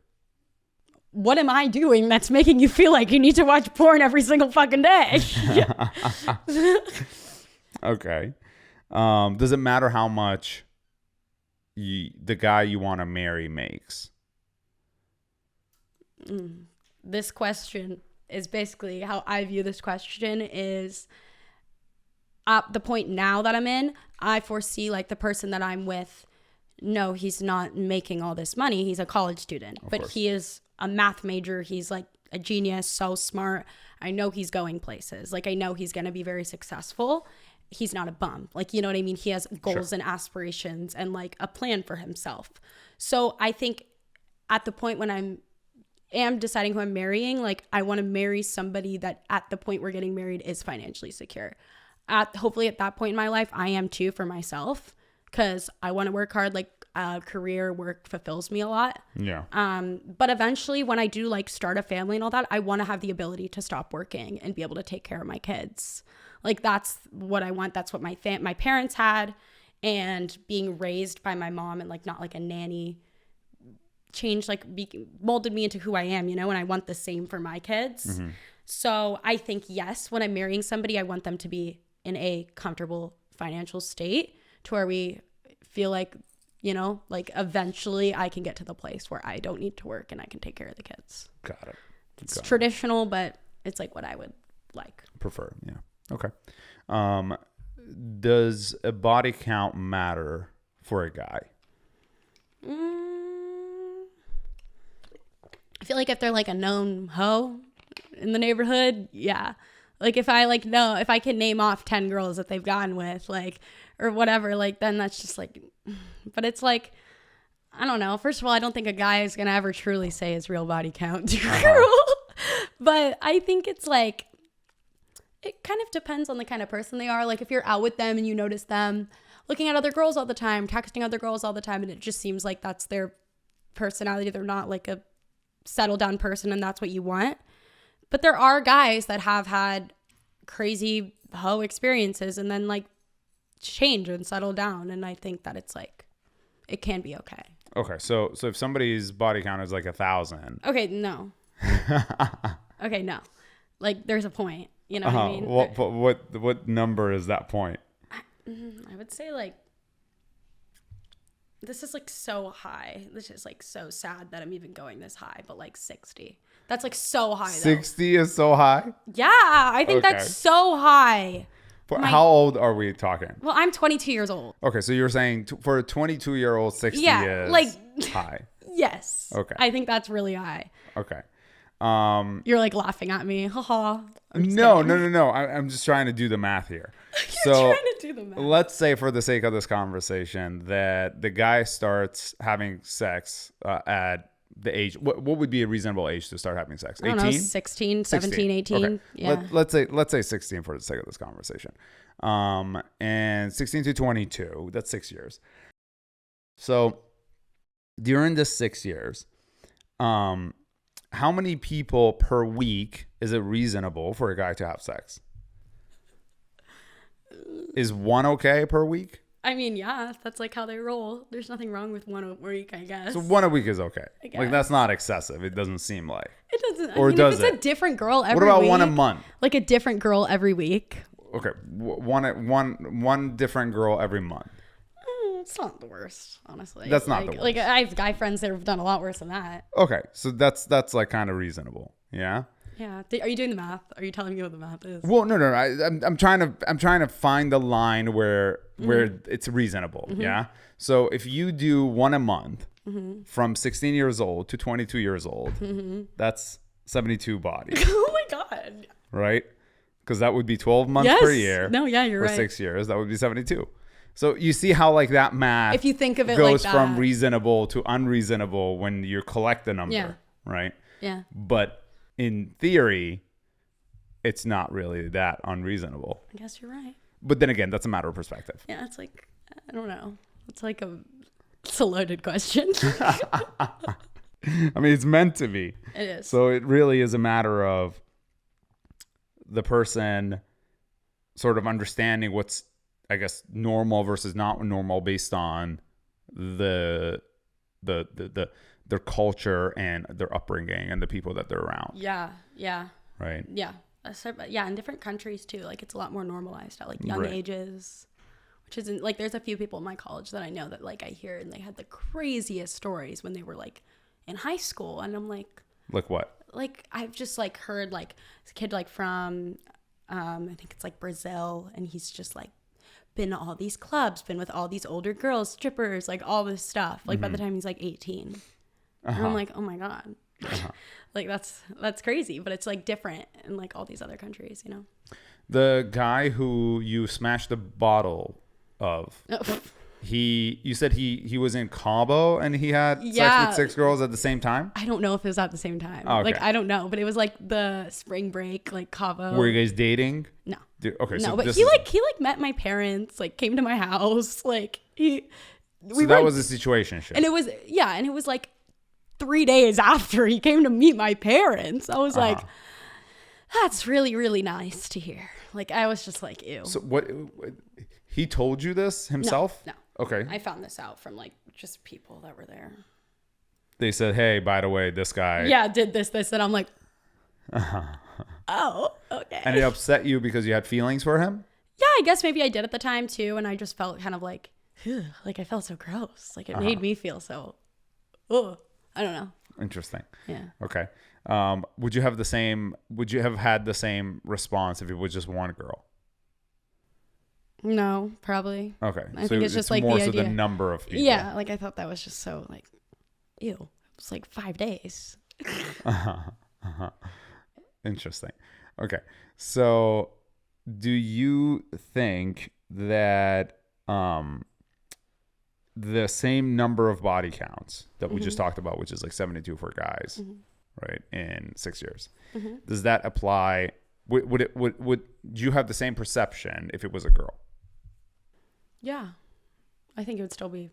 [SPEAKER 1] What am I doing that's making you feel like you need to watch porn every single fucking day?
[SPEAKER 2] Okay. Does it matter how much the guy you want to marry makes?
[SPEAKER 1] This question is basically how I view this question is at the point now that I'm in, I foresee like the person that I'm with, no, he's not making all this money. He's a college student, but he is a math major. He's like a genius, so smart. I know he's going places. Like I know he's going to be very successful. He's not a bum. Like, you know what I mean? He has goals and aspirations and like a plan for himself. So I think at the point when am deciding who I'm marrying, like I want to marry somebody that at the point we're getting married is financially secure. Hopefully at that point in my life, I am too for myself, because I want to work hard. Like career work fulfills me a lot. Yeah. But eventually when I do like start a family and all that, I want to have the ability to stop working and be able to take care of my kids. Like that's what I want. That's what my parents had, and being raised by my mom and like not like a nanny changed, like molded me into who I am, and I want the same for my kids. So I think, yes, when I'm marrying somebody, I want them to be in a comfortable financial state to where we feel like, like eventually I can get to the place where I don't need to work and I can take care of the kids.
[SPEAKER 2] Got it.
[SPEAKER 1] It's traditional, but it's like what I would like.
[SPEAKER 2] Prefer. Yeah. Okay. Does a body count matter for a guy?
[SPEAKER 1] I feel like if they're like a known hoe in the neighborhood, yeah. Like if I can name off 10 girls that they've gotten with, like, or whatever, like then that's just like, but it's like, I don't know. First of all, I don't think a guy is going to ever truly say his real body count to a girl. But I think it's like, it kind of depends on the kind of person they are. Like if you're out with them and you notice them looking at other girls all the time, texting other girls all the time, and it just seems like that's their personality. They're not like a settled down person and that's what you want. But there are guys that have had crazy hoe experiences and then like change and settle down. And I think that it's like, it can be okay.
[SPEAKER 2] Okay. So if somebody's body count is like 1,000.
[SPEAKER 1] Okay. No. Okay. No. Like there's a point. You know what I mean?
[SPEAKER 2] What number is that point?
[SPEAKER 1] I would say like, this is like so high. This is like so sad that I'm even going this high, but like 60. That's like so high though.
[SPEAKER 2] 60 is so high?
[SPEAKER 1] Yeah, I think that's so high.
[SPEAKER 2] How old are we talking?
[SPEAKER 1] Well, I'm 22 years old.
[SPEAKER 2] Okay, so you're saying for a 22-year-old, 60 is
[SPEAKER 1] like,
[SPEAKER 2] high.
[SPEAKER 1] Yes.
[SPEAKER 2] Okay.
[SPEAKER 1] I think that's really high.
[SPEAKER 2] Okay.
[SPEAKER 1] You're like laughing at me. Haha.
[SPEAKER 2] No. I'm just trying to do the math here.
[SPEAKER 1] You're trying to do the math.
[SPEAKER 2] Let's say, for the sake of this conversation, that the guy starts having sex at the age. What would be a reasonable age to start having sex?
[SPEAKER 1] 18? I don't know, 16, 17, 18.
[SPEAKER 2] Okay.
[SPEAKER 1] Yeah.
[SPEAKER 2] Let's say 16 for the sake of this conversation. And 16 to 22, that's 6 years. So during this 6 years, how many people per week is it reasonable for a guy to have sex? Is one okay per week?
[SPEAKER 1] I mean, yeah, that's like how they roll. There's nothing wrong with one a week, I guess.
[SPEAKER 2] So one a week is okay.
[SPEAKER 1] I guess.
[SPEAKER 2] Like, that's not excessive. It doesn't seem like.
[SPEAKER 1] It doesn't.
[SPEAKER 2] Or does
[SPEAKER 1] if it's a different girl every week.
[SPEAKER 2] What about one a month?
[SPEAKER 1] Like a different girl every week.
[SPEAKER 2] Okay, one different girl every month.
[SPEAKER 1] It's not the worst, honestly.
[SPEAKER 2] That's not the worst.
[SPEAKER 1] Like, I have guy friends that have done a lot worse than that.
[SPEAKER 2] Okay, so that's like kind of reasonable. Yeah.
[SPEAKER 1] Yeah. Are you doing the math? Are you telling me what the math is?
[SPEAKER 2] Well, no. I'm trying to find the line where it's reasonable. Mm-hmm. Yeah. So if you do one a month from 16 years old to 22 years old, that's 72 bodies.
[SPEAKER 1] Oh my God.
[SPEAKER 2] Right? Because that would be 12 months per year.
[SPEAKER 1] No, yeah, you're right.
[SPEAKER 2] For 6 years, that would be 72. So you see how like that math,
[SPEAKER 1] if you think of it
[SPEAKER 2] goes
[SPEAKER 1] like
[SPEAKER 2] from
[SPEAKER 1] that,
[SPEAKER 2] reasonable to unreasonable when you collect the number, right?
[SPEAKER 1] Yeah.
[SPEAKER 2] But in theory, it's not really that unreasonable.
[SPEAKER 1] I guess you're right.
[SPEAKER 2] But then again, that's a matter of perspective.
[SPEAKER 1] Yeah, it's like, I don't know. It's a loaded question.
[SPEAKER 2] I mean, it's meant to be.
[SPEAKER 1] It is.
[SPEAKER 2] So it really is a matter of the person sort of understanding what's, I guess, normal versus not normal based on their culture and their upbringing and the people that they're around.
[SPEAKER 1] Yeah.
[SPEAKER 2] Right.
[SPEAKER 1] Yeah. Yeah. In different countries too, like it's a lot more normalized at like young ages, which isn't like, there's a few people in my college that I know that like I hear and they had the craziest stories when they were like in high school. And I'm like
[SPEAKER 2] what?
[SPEAKER 1] Like I've just like heard like this kid like from, I think it's like Brazil, and he's just like been to all these clubs, been with all these older girls, strippers, like all this stuff. Like by the time he's like 18, and I'm like, oh my God, like that's crazy. But it's like different in like all these other countries, you know.
[SPEAKER 2] The guy who you smashed the bottle of, you said he was in Cabo and he had sex with 6 girls at the same time?
[SPEAKER 1] I don't know if it was at the same time.
[SPEAKER 2] Oh, okay.
[SPEAKER 1] Like I don't know, but it was like the spring break, like Cabo.
[SPEAKER 2] Were you guys dating?
[SPEAKER 1] No.
[SPEAKER 2] Okay.
[SPEAKER 1] No,
[SPEAKER 2] so
[SPEAKER 1] but he met my parents, like came to my house, like that
[SPEAKER 2] was a situation.
[SPEAKER 1] And it was like 3 days after he came to meet my parents. I was like, that's really, really nice to hear. Like I was just like, ew.
[SPEAKER 2] So what? He told you this himself?
[SPEAKER 1] No.
[SPEAKER 2] Okay.
[SPEAKER 1] I found this out from like just people that were there.
[SPEAKER 2] They said, hey, by the way, this guy.
[SPEAKER 1] Yeah, did this. And I'm like, oh, okay.
[SPEAKER 2] And it upset you because you had feelings for him?
[SPEAKER 1] Yeah, I guess maybe I did at the time too. And I just felt kind of like, like I felt so gross. Like it made me feel so, I don't know.
[SPEAKER 2] Interesting.
[SPEAKER 1] Yeah.
[SPEAKER 2] Okay. Would you have had the same response if it was just one girl?
[SPEAKER 1] No, probably.
[SPEAKER 2] Okay.
[SPEAKER 1] I think it's just like
[SPEAKER 2] more
[SPEAKER 1] the
[SPEAKER 2] so
[SPEAKER 1] idea.
[SPEAKER 2] the number of people.
[SPEAKER 1] Yeah, like I thought that was just so like, ew. It was like 5 days.
[SPEAKER 2] Interesting. Okay. So do you think that the same number of body counts that we just talked about, which is like 72 for guys, right, in 6 years, does that apply? Would you have the same perception if it was a girl?
[SPEAKER 1] Yeah. I think it would still be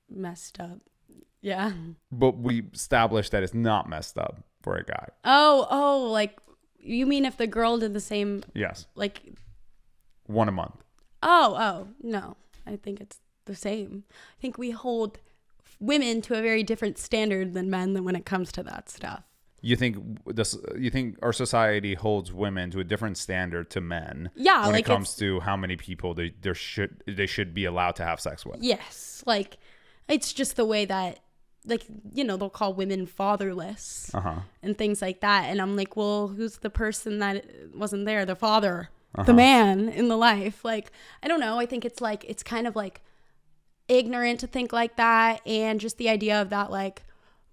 [SPEAKER 1] messed up. Yeah.
[SPEAKER 2] But we established that it's not messed up for a guy.
[SPEAKER 1] Oh, like you mean if the girl did the same?
[SPEAKER 2] Yes.
[SPEAKER 1] Like
[SPEAKER 2] one a month.
[SPEAKER 1] Oh, no. I think it's the same. I think we hold women to a very different standard than men when it comes to that stuff. You think
[SPEAKER 2] our society holds women to a different standard to men?
[SPEAKER 1] Yeah,
[SPEAKER 2] when
[SPEAKER 1] like
[SPEAKER 2] it comes to how many people they should be allowed to have sex with.
[SPEAKER 1] Yes, like it's just the way that, like, you know, they'll call women fatherless and things like that. And I'm like, well, who's the person that wasn't there? The father, the man in the life. Like, I don't know. I think it's like, it's kind of like ignorant to think like that. And just the idea of that, like,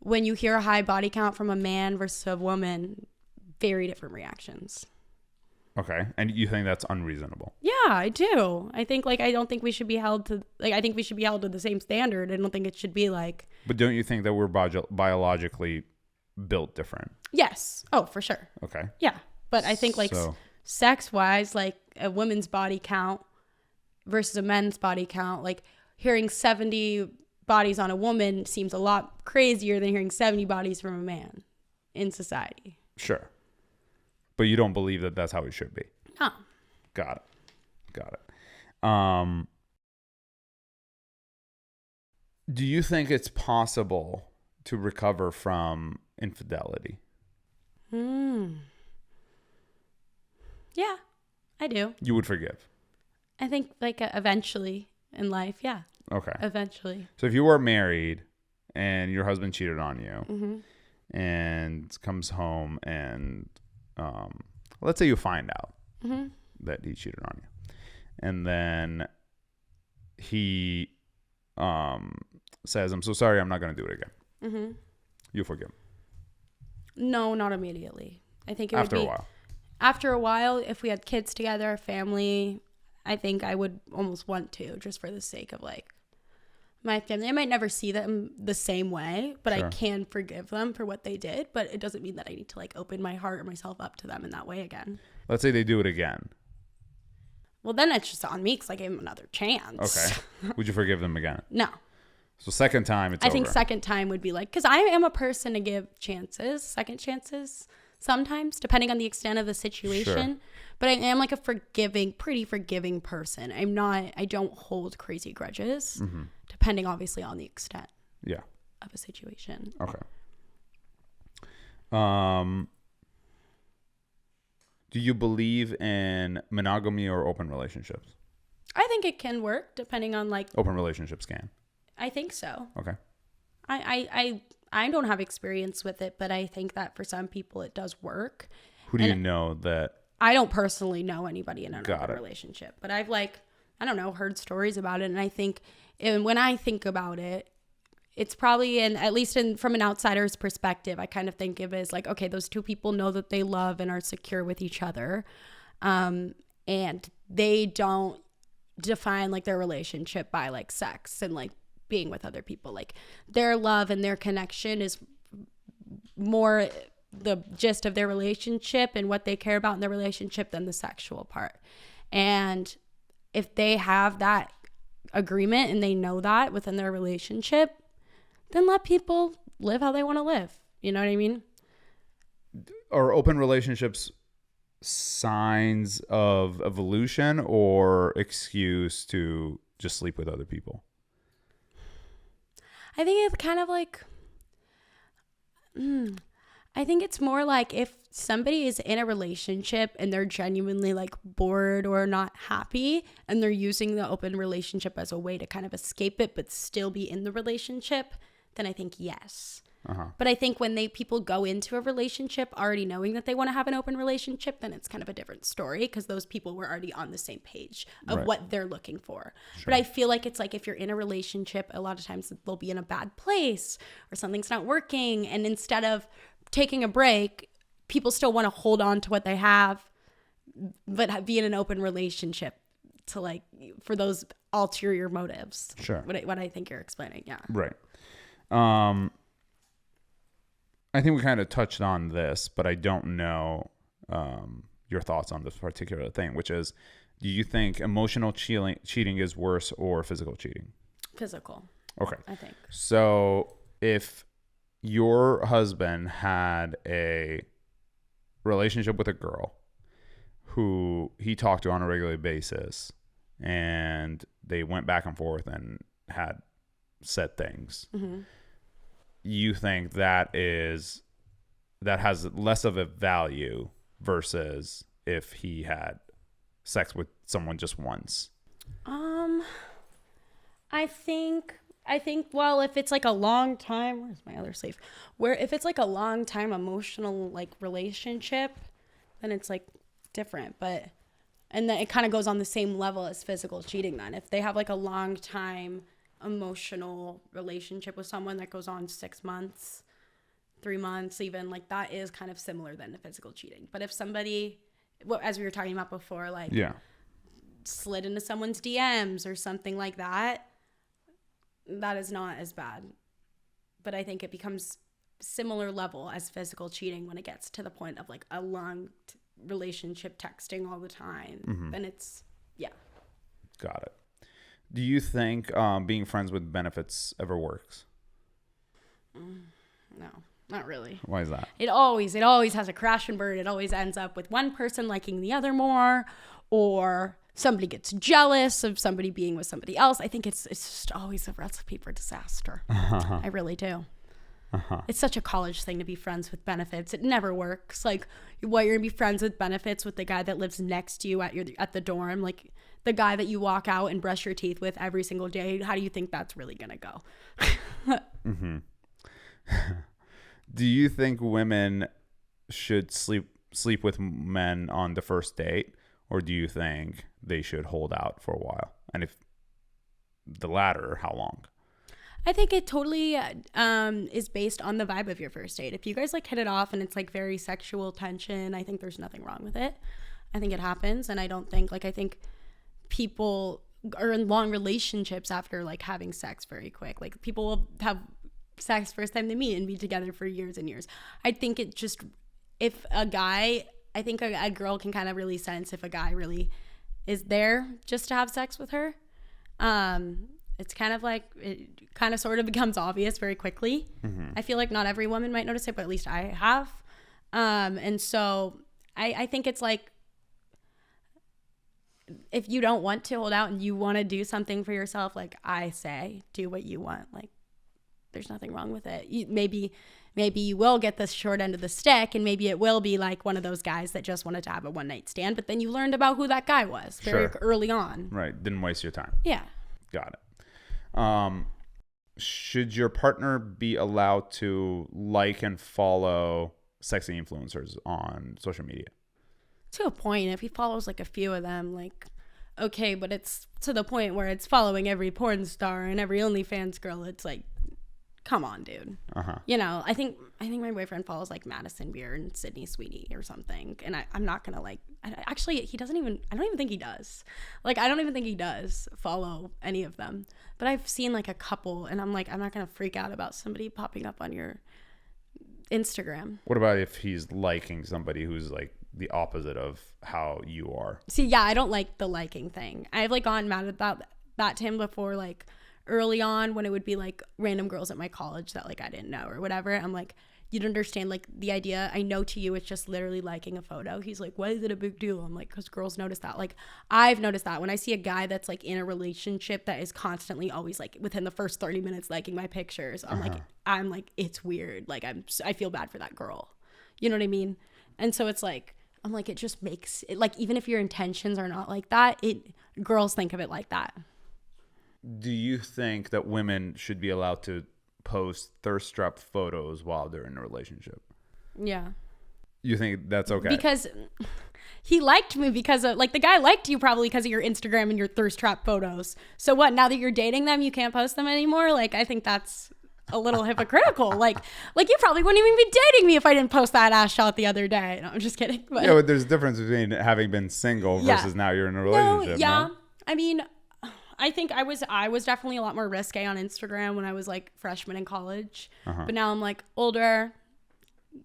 [SPEAKER 1] when you hear a high body count from a man versus a woman, very different reactions.
[SPEAKER 2] Okay. And you think that's unreasonable?
[SPEAKER 1] Yeah, I do. I think like, I don't think we should be held to, like, I think we should be held to the same standard. I don't think it should be like.
[SPEAKER 2] But don't you think that we're biologically built different?
[SPEAKER 1] Yes. Oh, for sure.
[SPEAKER 2] Okay.
[SPEAKER 1] Yeah. But I think like sex wise, like a woman's body count versus a men's body count, like hearing 70 bodies on a woman seems a lot crazier than hearing 70 bodies from a man in society.
[SPEAKER 2] Sure. But you don't believe that that's how it should be?
[SPEAKER 1] No.
[SPEAKER 2] Got it. Do you think it's possible to recover from infidelity?
[SPEAKER 1] Yeah, I do.
[SPEAKER 2] You would forgive?
[SPEAKER 1] I think like eventually in life, yeah.
[SPEAKER 2] Okay.
[SPEAKER 1] Eventually.
[SPEAKER 2] So if you were married and your husband cheated on you and comes home and let's say you find out that he cheated on you, and then he says, "I'm so sorry, I'm not going to do it again." You forgive him?
[SPEAKER 1] No, not immediately. I think it
[SPEAKER 2] after
[SPEAKER 1] would be
[SPEAKER 2] a while.
[SPEAKER 1] After a while, if we had kids together, family, I think I would almost want to, just for the sake of like my family. I might never see them the same way, but I can forgive them for what they did. But it doesn't mean that I need to like open my heart or myself up to them in that way again.
[SPEAKER 2] Let's say they do it again.
[SPEAKER 1] Well, then it's just on me because I gave them another chance.
[SPEAKER 2] Okay. Would you forgive them again?
[SPEAKER 1] No.
[SPEAKER 2] So second time, it's
[SPEAKER 1] I
[SPEAKER 2] over.
[SPEAKER 1] think second time would be like, because I am a person to give chances, second chances sometimes, depending on the extent of the situation.
[SPEAKER 2] Sure.
[SPEAKER 1] But I am like a pretty forgiving person. I don't hold crazy grudges, depending obviously on the extent of a situation.
[SPEAKER 2] Okay. Do you believe in monogamy or open relationships?
[SPEAKER 1] I think it can work depending on like.
[SPEAKER 2] Open relationships can.
[SPEAKER 1] I think so.
[SPEAKER 2] Okay.
[SPEAKER 1] I don't have experience with it, but I think that for some people it does work.
[SPEAKER 2] Who do you know that?
[SPEAKER 1] I don't personally know anybody in an open relationship, but I've like, I don't know, heard stories about it. And I think when I think about it, it's probably, at least from an outsider's perspective, I kind of think of it as like, okay, those two people know that they love and are secure with each other. And they don't define like their relationship by like sex and like being with other people. Like their love and their connection is more the gist of their relationship and what they care about in their relationship than the sexual part. And if they have that agreement and they know that within their relationship, then let people live how they want to live. You know what I mean?
[SPEAKER 2] Are open relationships signs of evolution or excuse to just sleep with other people?
[SPEAKER 1] I think it's kind of like, I think it's more like if somebody is in a relationship and they're genuinely like bored or not happy and they're using the open relationship as a way to kind of escape it but still be in the relationship, then I think yes. But I think when people go into a relationship already knowing that they want to have an open relationship, then it's kind of a different story because those people were already on the same page of what they're looking for. Sure. But I feel like it's like if you're in a relationship, a lot of times they'll be in a bad place or something's not working. And instead of taking a break, people still want to hold on to what they have, but be in an open relationship to like, for those ulterior motives.
[SPEAKER 2] Sure.
[SPEAKER 1] What I think you're explaining. Yeah.
[SPEAKER 2] Right. I think we kind of touched on this, but I don't know your thoughts on this particular thing, which is, do you think emotional cheating is worse or physical cheating?
[SPEAKER 1] Physical.
[SPEAKER 2] Okay.
[SPEAKER 1] I think.
[SPEAKER 2] So if your husband had a relationship with a girl who he talked to on a regular basis and they went back and forth and had said things, you think that has less of a value versus if he had sex with someone just once? I think well, if it's like a long time, where's my other sleeve? If it's like a long time emotional like relationship, then it's like different, and then it kind of goes on the same level as physical cheating then. If they have like a long time emotional relationship with someone that goes on 6 months,
[SPEAKER 1] 3 months even, like that is kind of similar then to physical cheating. But if somebody, well, as we were talking about before, like slid into someone's DMs or something like that, that is not as bad. But I think it becomes similar level as physical cheating when it gets to the point of like a long relationship, texting all the time. Then it's,
[SPEAKER 2] Got it. Do you think being friends with benefits ever works?
[SPEAKER 1] No, not really.
[SPEAKER 2] Why is that?
[SPEAKER 1] It always has a crash and burn. It always ends up with one person liking the other more, or somebody gets jealous of somebody being with somebody else. I think it's just always a recipe for disaster. I really do. It's such a college thing to be friends with benefits. It never works. Like, what, you're gonna be friends with benefits with the guy that lives next to you at the dorm, like the guy that you walk out and brush your teeth with every single day. How do you think that's really gonna go?
[SPEAKER 2] Do you think women should sleep with men on the first date, or do you think they should hold out for a while? And if the latter, how long?
[SPEAKER 1] I think it totally is based on the vibe of your first date. If you guys like hit it off and it's like very sexual tension, I think there's nothing wrong with it. I think it happens, and I don't think, like, I think people are in long relationships after like having sex very quick. Like, people will have sex first time they meet and be together for years and years. I think it just, if a guy, I think a girl can kind of really sense if a guy really is there just to have sex with her. It's kind of like, it kind of sort of becomes obvious very quickly. I feel like not every woman might notice it, but at least I have. And so I think it's like, if you don't want to hold out and you want to do something for yourself, like I say, do what you want. Like, there's nothing wrong with it. Maybe you will get the short end of the stick, and maybe it will be like one of those guys that just wanted to have a one night stand, but then you learned about who that guy was very early on.
[SPEAKER 2] Right. Didn't waste your time.
[SPEAKER 1] Yeah.
[SPEAKER 2] Got it. Should your partner be allowed to like and follow sexy influencers on social media?
[SPEAKER 1] To a point. If he follows like a few of them, like, okay, but it's to the point where it's following every porn star and every OnlyFans girl. It's like, come on, dude. You know, I think my boyfriend follows like Madison Beer and Sydney Sweeney or something, and I'm not gonna like. Actually, he doesn't even. I don't even think he does. Like, I don't even think he does follow any of them. But I've seen like a couple, and I'm like, I'm not gonna freak out about somebody popping up on your Instagram.
[SPEAKER 2] What about if he's liking somebody who's like the opposite of how you are?
[SPEAKER 1] See, yeah, I don't like the liking thing. I've like gone mad about that to him before, like early on when it would be like random girls at my college that like I didn't know or whatever. I'm like, you don't understand, like, the idea. I know to you it's just literally liking a photo. He's like, why is it a big deal? I'm like, because girls notice that. Like, I've noticed that when I see a guy that's like in a relationship that is constantly always like within the first 30 minutes liking my pictures, I'm like it's weird. Like, I feel bad for that girl, you know what I mean? And so it's like, I'm like, it just makes it, like, even if your intentions are not like that, girls think of it like that.
[SPEAKER 2] Do you think that women should be allowed to post thirst trap photos while they're in a relationship?
[SPEAKER 1] Yeah.
[SPEAKER 2] You think that's okay?
[SPEAKER 1] Because he liked me because of, like, the guy liked you probably because of your Instagram and your thirst trap photos. So what, now that you're dating them, you can't post them anymore? Like, I think that's a little hypocritical. Like you probably wouldn't even be dating me if I didn't post that ass shot the other day. No, I'm just kidding. But
[SPEAKER 2] yeah, but there's a difference between having been single versus now you're in a relationship. No?
[SPEAKER 1] I mean, I think I was definitely a lot more risque on Instagram when I was like freshman in college. But now I'm like older,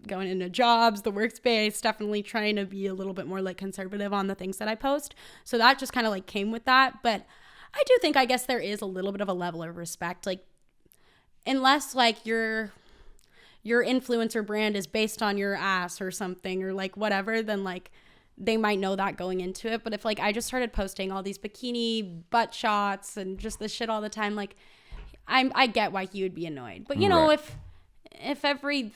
[SPEAKER 1] going into jobs, the workspace, definitely trying to be a little bit more like conservative on the things that I post. So that just kind of like came with that. But I do think, I guess there is a little bit of a level of respect. Like, unless like your influencer brand is based on your ass or something or like whatever, then like they might know that going into it. But if like I just started posting all these bikini butt shots and just this shit all the time, like I get why he would be annoyed. But you know, if every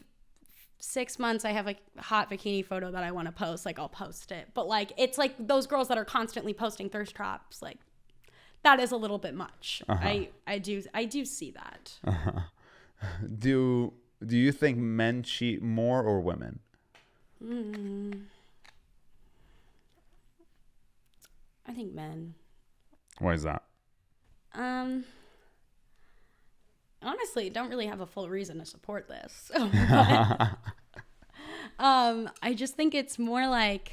[SPEAKER 1] 6 months I have like a hot bikini photo that I want to post, like I'll post it. But like it's like those girls that are constantly posting thirst traps, like that is a little bit much. I do see that.
[SPEAKER 2] Do you think men cheat more or women?
[SPEAKER 1] I think men.
[SPEAKER 2] Why is that?
[SPEAKER 1] honestly don't really have a full reason to support this. But, I just think it's more like,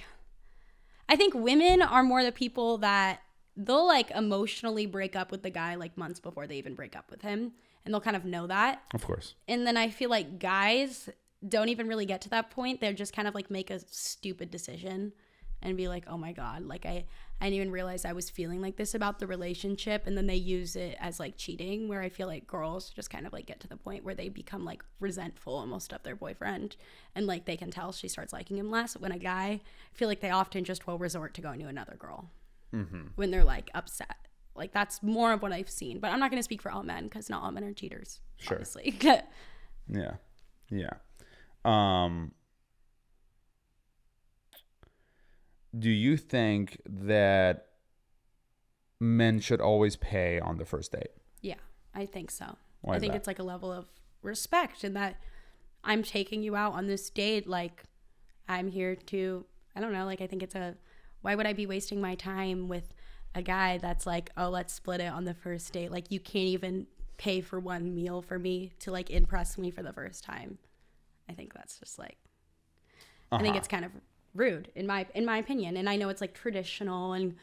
[SPEAKER 1] I think women are more the people that they'll like emotionally break up with the guy like months before they even break up with him. And they'll kind of know that. Of course. And then I feel like guys don't even really get to that point. They're just kind of like make a stupid decision and be like, oh my God, like I didn't even realize I was feeling like this about the relationship. And then they use it as like cheating, where I feel like girls just kind of like get to the point where they become like resentful almost of their boyfriend. And like they can tell she starts liking him less. When a guy, I feel like they often just will resort to going to another girl when they're like upset. Like that's more of what I've seen. But I'm not going to speak for all men because not all men are cheaters. Sure. Obviously.
[SPEAKER 2] Yeah. Yeah. Do you think that men should always pay on the first date?
[SPEAKER 1] Yeah, I think so.
[SPEAKER 2] Why
[SPEAKER 1] I think it's like a level of respect, and that I'm taking you out on this date. Like I'm here to, I don't know, like I think it's why would I be wasting my time with a guy that's like, oh, let's split it on the first date. Like you can't even pay for one meal for me to like impress me for the first time. I think that's just like, I think it's kind of rude in my opinion. And I know it's like traditional, and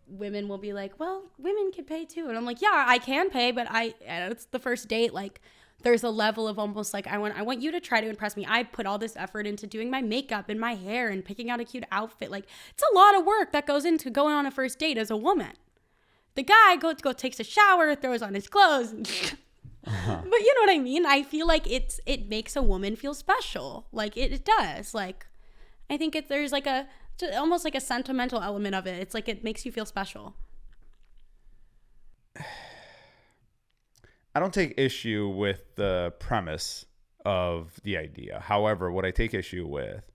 [SPEAKER 1] women will be like, well, women can pay too. And I'm like, yeah, I can pay, but it's the first date. Like there's a level of almost like, I want you to try to impress me. I put all this effort into doing my makeup and my hair and picking out a cute outfit. Like it's a lot of work that goes into going on a first date as a woman. The guy go takes a shower, throws on his clothes. But you know what I mean? I feel like it makes a woman feel special. Like it does. Like I think there's like almost like a sentimental element of it. It's like it makes you feel special.
[SPEAKER 2] I don't take issue with the premise of the idea. However, what I take issue with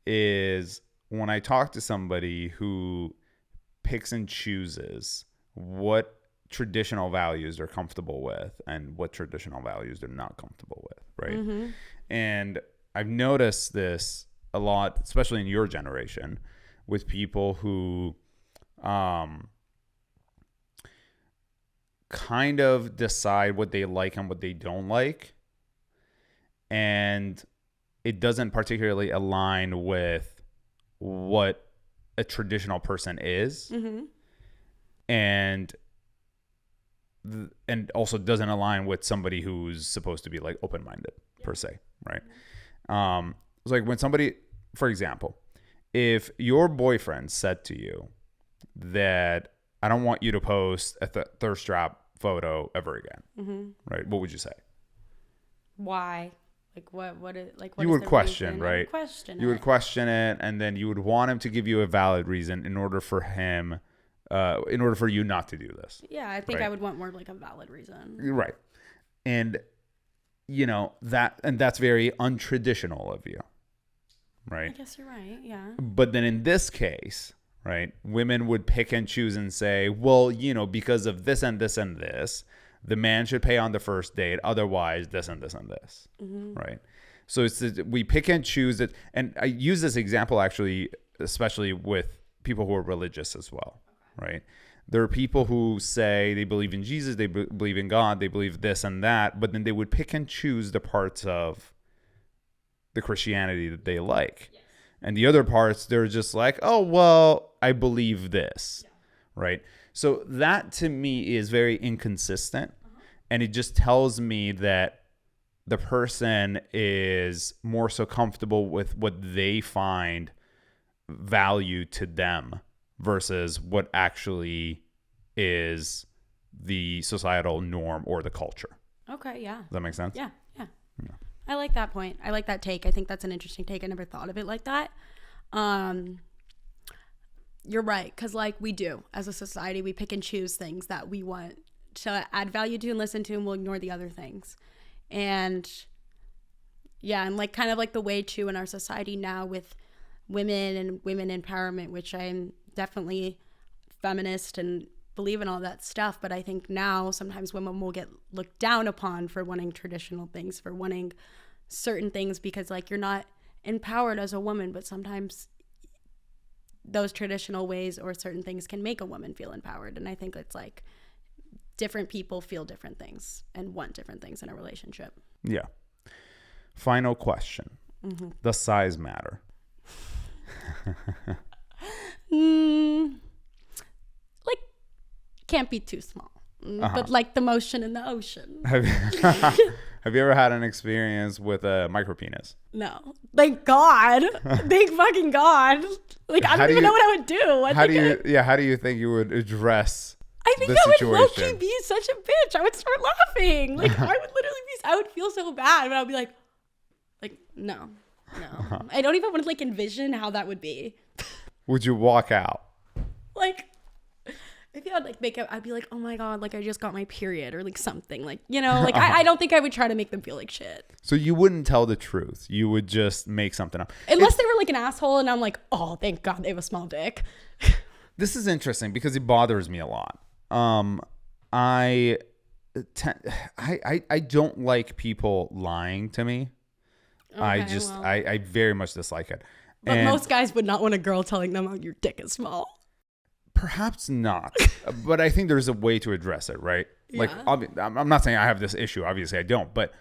[SPEAKER 2] is when I talk to somebody who picks and chooses what traditional values they're comfortable with and what traditional values they're not comfortable with, right? Mm-hmm. And I've noticed this a lot, especially in your generation, with people who kind of decide what they like and what they don't like, and it doesn't particularly align with what a traditional person is, and also doesn't align with somebody who's supposed to be like open-minded per se, right? It's like when somebody, for example, if your boyfriend said to you that I don't want you to post a thirst trap photo ever again, right? What would you say?
[SPEAKER 1] Why? Like what
[SPEAKER 2] you would question, right? You would question it, and then you would want him to give you a valid reason in order for him, in order for you not to do this.
[SPEAKER 1] Yeah, I think I would want more of like a valid reason.
[SPEAKER 2] Right. And that's very untraditional of you. Right.
[SPEAKER 1] I guess you're right. Yeah.
[SPEAKER 2] But then in this case, right, women would pick and choose and say, well, because of this and this and this, the man should pay on the first date. Otherwise, this and this and this. Right. So we pick and choose it. And I use this example actually, especially with people who are religious as well. Right. There are people who say they believe in Jesus, they believe in God, they believe this and that, but then they would pick and choose the parts of the Christianity that they like. Yes. And the other parts, they're just like, oh, well, I believe this. Yeah. Right. So that to me is very inconsistent. And it just tells me that the person is more so comfortable with what they find value to them versus what actually is the societal norm or the culture.
[SPEAKER 1] Okay, yeah.
[SPEAKER 2] Does that make sense?
[SPEAKER 1] Yeah. I like that point. I like that take. I think that's an interesting take. I never thought of it like that. You're right, because like we do as a society, we pick and choose things that we want to add value to and listen to, and we'll ignore the other things. And yeah, and like kind of like the way too in our society now with women and women empowerment, which I'm definitely feminist and believe in all that stuff, but I think now sometimes women will get looked down upon for wanting traditional things, for wanting certain things, because like you're not empowered as a woman, but sometimes those traditional ways or certain things can make a woman feel empowered. And I think it's like different people feel different things and want different things in a relationship.
[SPEAKER 2] Yeah. Final question. Does size matter?
[SPEAKER 1] Like, can't be too small. But like the motion in the ocean.
[SPEAKER 2] Have you ever had an experience with a micro penis?
[SPEAKER 1] No. Thank God. Thank fucking God. Like, I don't even know what I would do.
[SPEAKER 2] How do you think you would address
[SPEAKER 1] I think
[SPEAKER 2] the
[SPEAKER 1] I
[SPEAKER 2] situation?
[SPEAKER 1] would low-key be such a bitch. I would start laughing. Like, I would feel so bad, but I would be like, no. I don't even want to like envision how that would be.
[SPEAKER 2] Would you walk out?
[SPEAKER 1] Like, if you had like makeup, I'd be like, oh my God, like I just got my period or like something, like, you know, like I don't think I would try to make them feel like shit.
[SPEAKER 2] So you wouldn't tell the truth. You would just make something up.
[SPEAKER 1] Unless they were like an asshole and I'm like, oh, thank God they have a small dick.
[SPEAKER 2] This is interesting because it bothers me a lot. I don't like people lying to me. Okay, I very much dislike it.
[SPEAKER 1] But most guys would not want a girl telling them, oh, your dick is small.
[SPEAKER 2] Perhaps not, but I think there's a way to address it, right? Yeah. Like, I'm not saying I have this issue. Obviously, I don't. But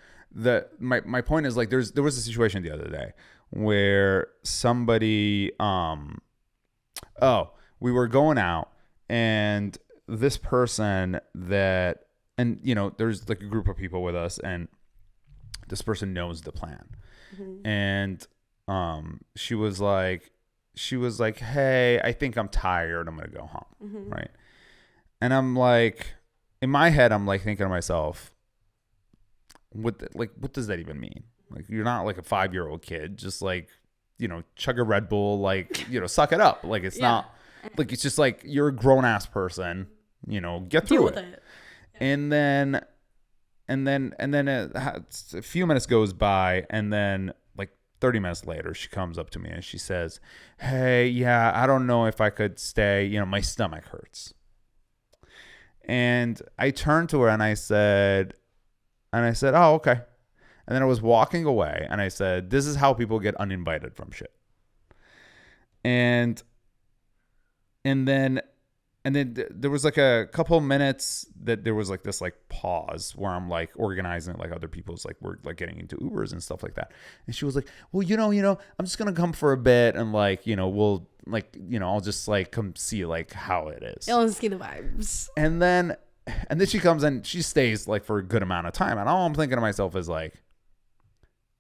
[SPEAKER 2] my point is, like, there was a situation the other day where somebody, we were going out, and this person and you know, there's like a group of people with us, and this person knows the plan, and she was like, hey, I think I'm tired. I'm going to go home. Right. And I'm like, in my head, I'm like thinking to myself, what does that even mean? Like, you're not like a 5-year-old kid. Just like, you know, chug a Red Bull, like, you know, suck it up. Like, it's not like, it's just like, you're a grown ass person, you know, get through it. Yeah. And then a few minutes goes by, and then 30 minutes later, she comes up to me and she says, hey, yeah, I don't know if I could stay. You know, my stomach hurts. And I turned to her and I said, oh, okay. And then I was walking away and I said, this is how people get uninvited from shit. And then there was like a couple of minutes that there was like this like pause where I'm like organizing like other people's, like, we're like getting into Ubers and stuff like that. And she was like, well, you know, I'm just going to come for a bit and like, you know, we'll like, you know, I'll just like come see like how it is.
[SPEAKER 1] I'll see the vibes.
[SPEAKER 2] And then she comes and she stays like for a good amount of time. And all I'm thinking to myself is like,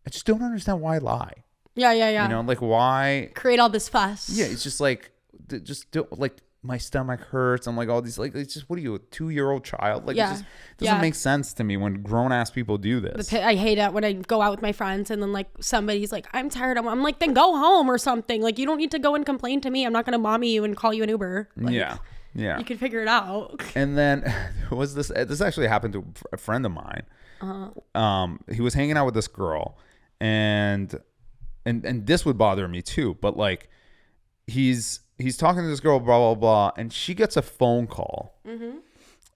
[SPEAKER 2] I just don't understand why lie.
[SPEAKER 1] Yeah.
[SPEAKER 2] You know, like, why
[SPEAKER 1] create all this fuss?
[SPEAKER 2] Yeah. It's just like, just don't like, my stomach hurts. I'm like, all these, like, it's just, what are you, a 2-year-old child? Like, it just doesn't make sense to me when grown ass people do this.
[SPEAKER 1] I hate it when I go out with my friends and then like somebody's like, I'm tired. I'm like, then go home or something. Like, you don't need to go and complain to me. I'm not going to mommy you and call you an Uber. Like, yeah. You can figure it out.
[SPEAKER 2] And then this actually happened to a friend of mine. He was hanging out with this girl, and this would bother me too. But like, he's talking to this girl, blah, blah, blah. And she gets a phone call.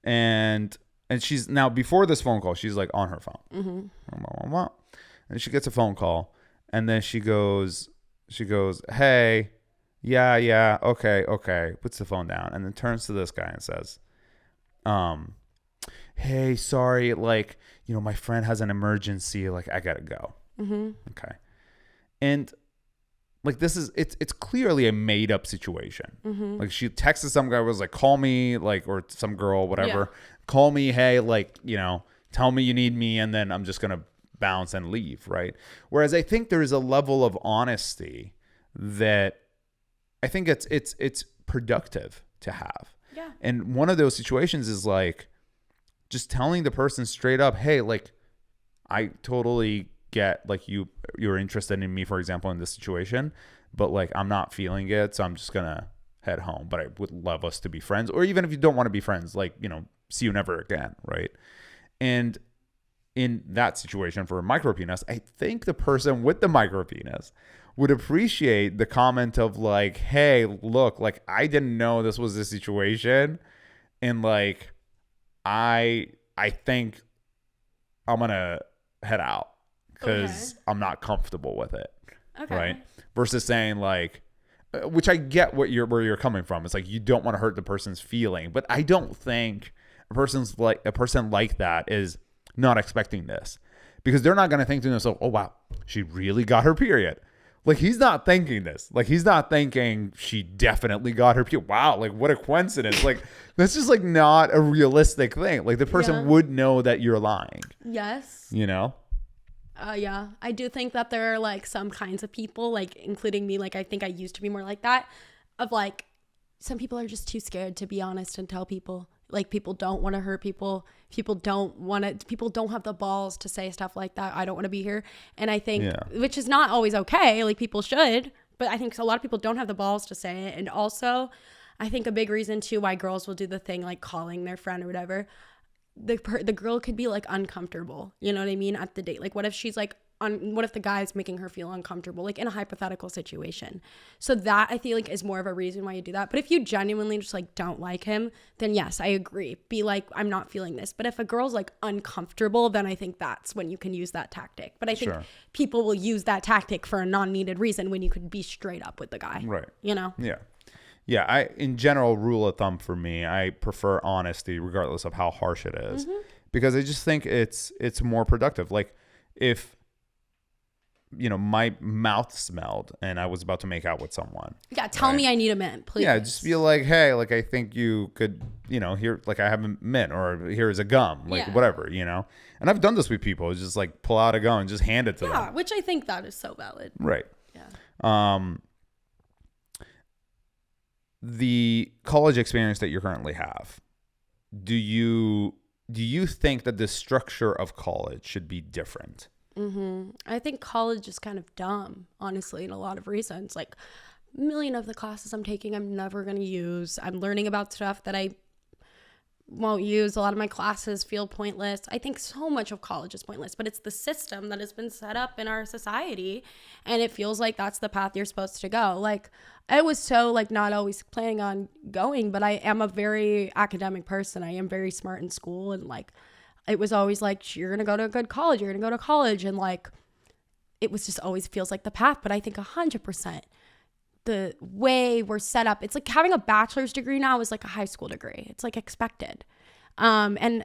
[SPEAKER 2] And she's now, before this phone call, she's like on her phone. Blah, blah, blah. And she gets a phone call. And then she goes, hey, yeah. Okay. Puts the phone down. And then turns to this guy and says, hey, sorry. Like, you know, my friend has an emergency. Like, I got to go. Okay. And like, it's clearly a made up situation. Like, she texted some guy, was like, call me, like, or some girl, whatever, call me. Hey, like, you know, tell me you need me. And then I'm just going to bounce and leave. Right. Whereas I think there is a level of honesty that I think it's productive to have. Yeah. And one of those situations is like just telling the person straight up, hey, like, I totally get like you're interested in me, for example, in this situation, but like, I'm not feeling it, so I'm just gonna head home, but I would love us to be friends. Or even if you don't want to be friends, like, you know, see you never again, right? And in that situation for a micro penis, I think the person with the micro penis would appreciate the comment of like, hey, look, like, I didn't know this was the situation, and like, I think I'm gonna head out because I'm not comfortable with it. Okay. Right. Versus saying like, which I get where you're coming from. It's like, you don't want to hurt the person's feeling, but I don't think a person like that is not expecting this, because they're not going to think to themselves, oh wow, she really got her period. Like, he's not thinking this. Like, he's not thinking she definitely got her period. Wow, like, what a coincidence. Like, that's just like not a realistic thing. Like, the person would know that you're lying.
[SPEAKER 1] Yes.
[SPEAKER 2] You know?
[SPEAKER 1] Yeah, I do think that there are like some kinds of people, like including me, like I think I used to be more like that, of like some people are just too scared to be honest and tell people. Like, people don't want to hurt people. People don't have the balls to say stuff like that. I don't want to be here. And I think, which is not always okay. Like, people should, but I think a lot of people don't have the balls to say it. And also, I think a big reason too why girls will do the thing like calling their friend or whatever, the girl could be like uncomfortable. You know what I mean? At the date. Like, what if she's like, what if the guy's making her feel uncomfortable, like in a hypothetical situation? So that I feel like is more of a reason why you do that. But if you genuinely just like don't like him, then yes, I agree. Be like, I'm not feeling this. But if a girl's like uncomfortable, then I think that's when you can use that tactic. But I think people will use that tactic for a non-needed reason when you could be straight up with the guy. Right. You know? Yeah.
[SPEAKER 2] Yeah. In general, rule of thumb for me, I prefer honesty regardless of how harsh it is, because I just think it's more productive. Like, if, you know, my mouth smelled and I was about to make out with someone.
[SPEAKER 1] Yeah, tell me I need a mint, please.
[SPEAKER 2] Yeah, just be like, hey, like, I think you could, you know, here, like, I have a mint, or here's a gum, like, whatever, you know. And I've done this with people. It's just like, pull out a gum and just hand it to them.
[SPEAKER 1] Yeah, which I think that is so valid.
[SPEAKER 2] Right. Yeah. The college experience that you currently have, do you think that the structure of college should be different?
[SPEAKER 1] I think college is kind of dumb, honestly, in a lot of reasons. Like, a million of the classes I'm taking, I'm never going to use. I'm learning about stuff that I won't use. A lot of my classes feel pointless. I think so much of college is pointless, but it's the system that has been set up in our society, and it feels like that's the path you're supposed to go. Like, I was so like not always planning on going, but I am a very academic person. I am very smart in school, and like, it was always like, you're going to go to a good college, you're going to go to college. And like, it was just always feels like the path. But I think 100% the way we're set up, it's like having a bachelor's degree now is like a high school degree. It's like expected. And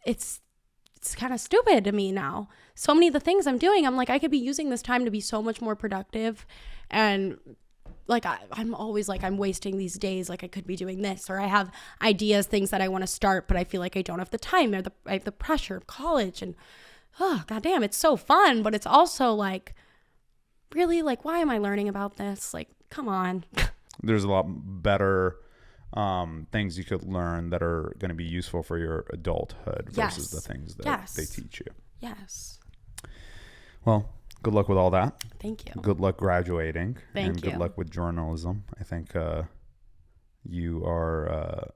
[SPEAKER 1] it's kind of stupid to me now. So many of the things I'm doing, I'm like, I could be using this time to be so much more productive. And like, I'm always like, I'm wasting these days. Like, I could be doing this, or I have ideas, things that I want to start, but I feel like I don't have the time, or I have the pressure of college. And oh, goddamn, it's so fun. But it's also like, really, like, why am I learning about this? Like, come on.
[SPEAKER 2] There's a lot better things you could learn that are going to be useful for your adulthood versus the things that they teach you.
[SPEAKER 1] Yes.
[SPEAKER 2] Well, good luck with all that.
[SPEAKER 1] Thank you.
[SPEAKER 2] Good luck graduating.
[SPEAKER 1] Thank you.
[SPEAKER 2] Good luck with journalism. I think you are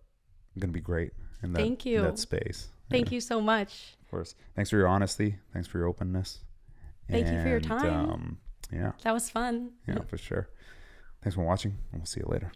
[SPEAKER 2] going to be great in that space.
[SPEAKER 1] Thank you so much.
[SPEAKER 2] Of course. Thanks for your honesty. Thanks for your openness.
[SPEAKER 1] Thank you for your time.
[SPEAKER 2] Yeah.
[SPEAKER 1] That was fun.
[SPEAKER 2] Yeah, for sure. Thanks for watching, and we'll see you later.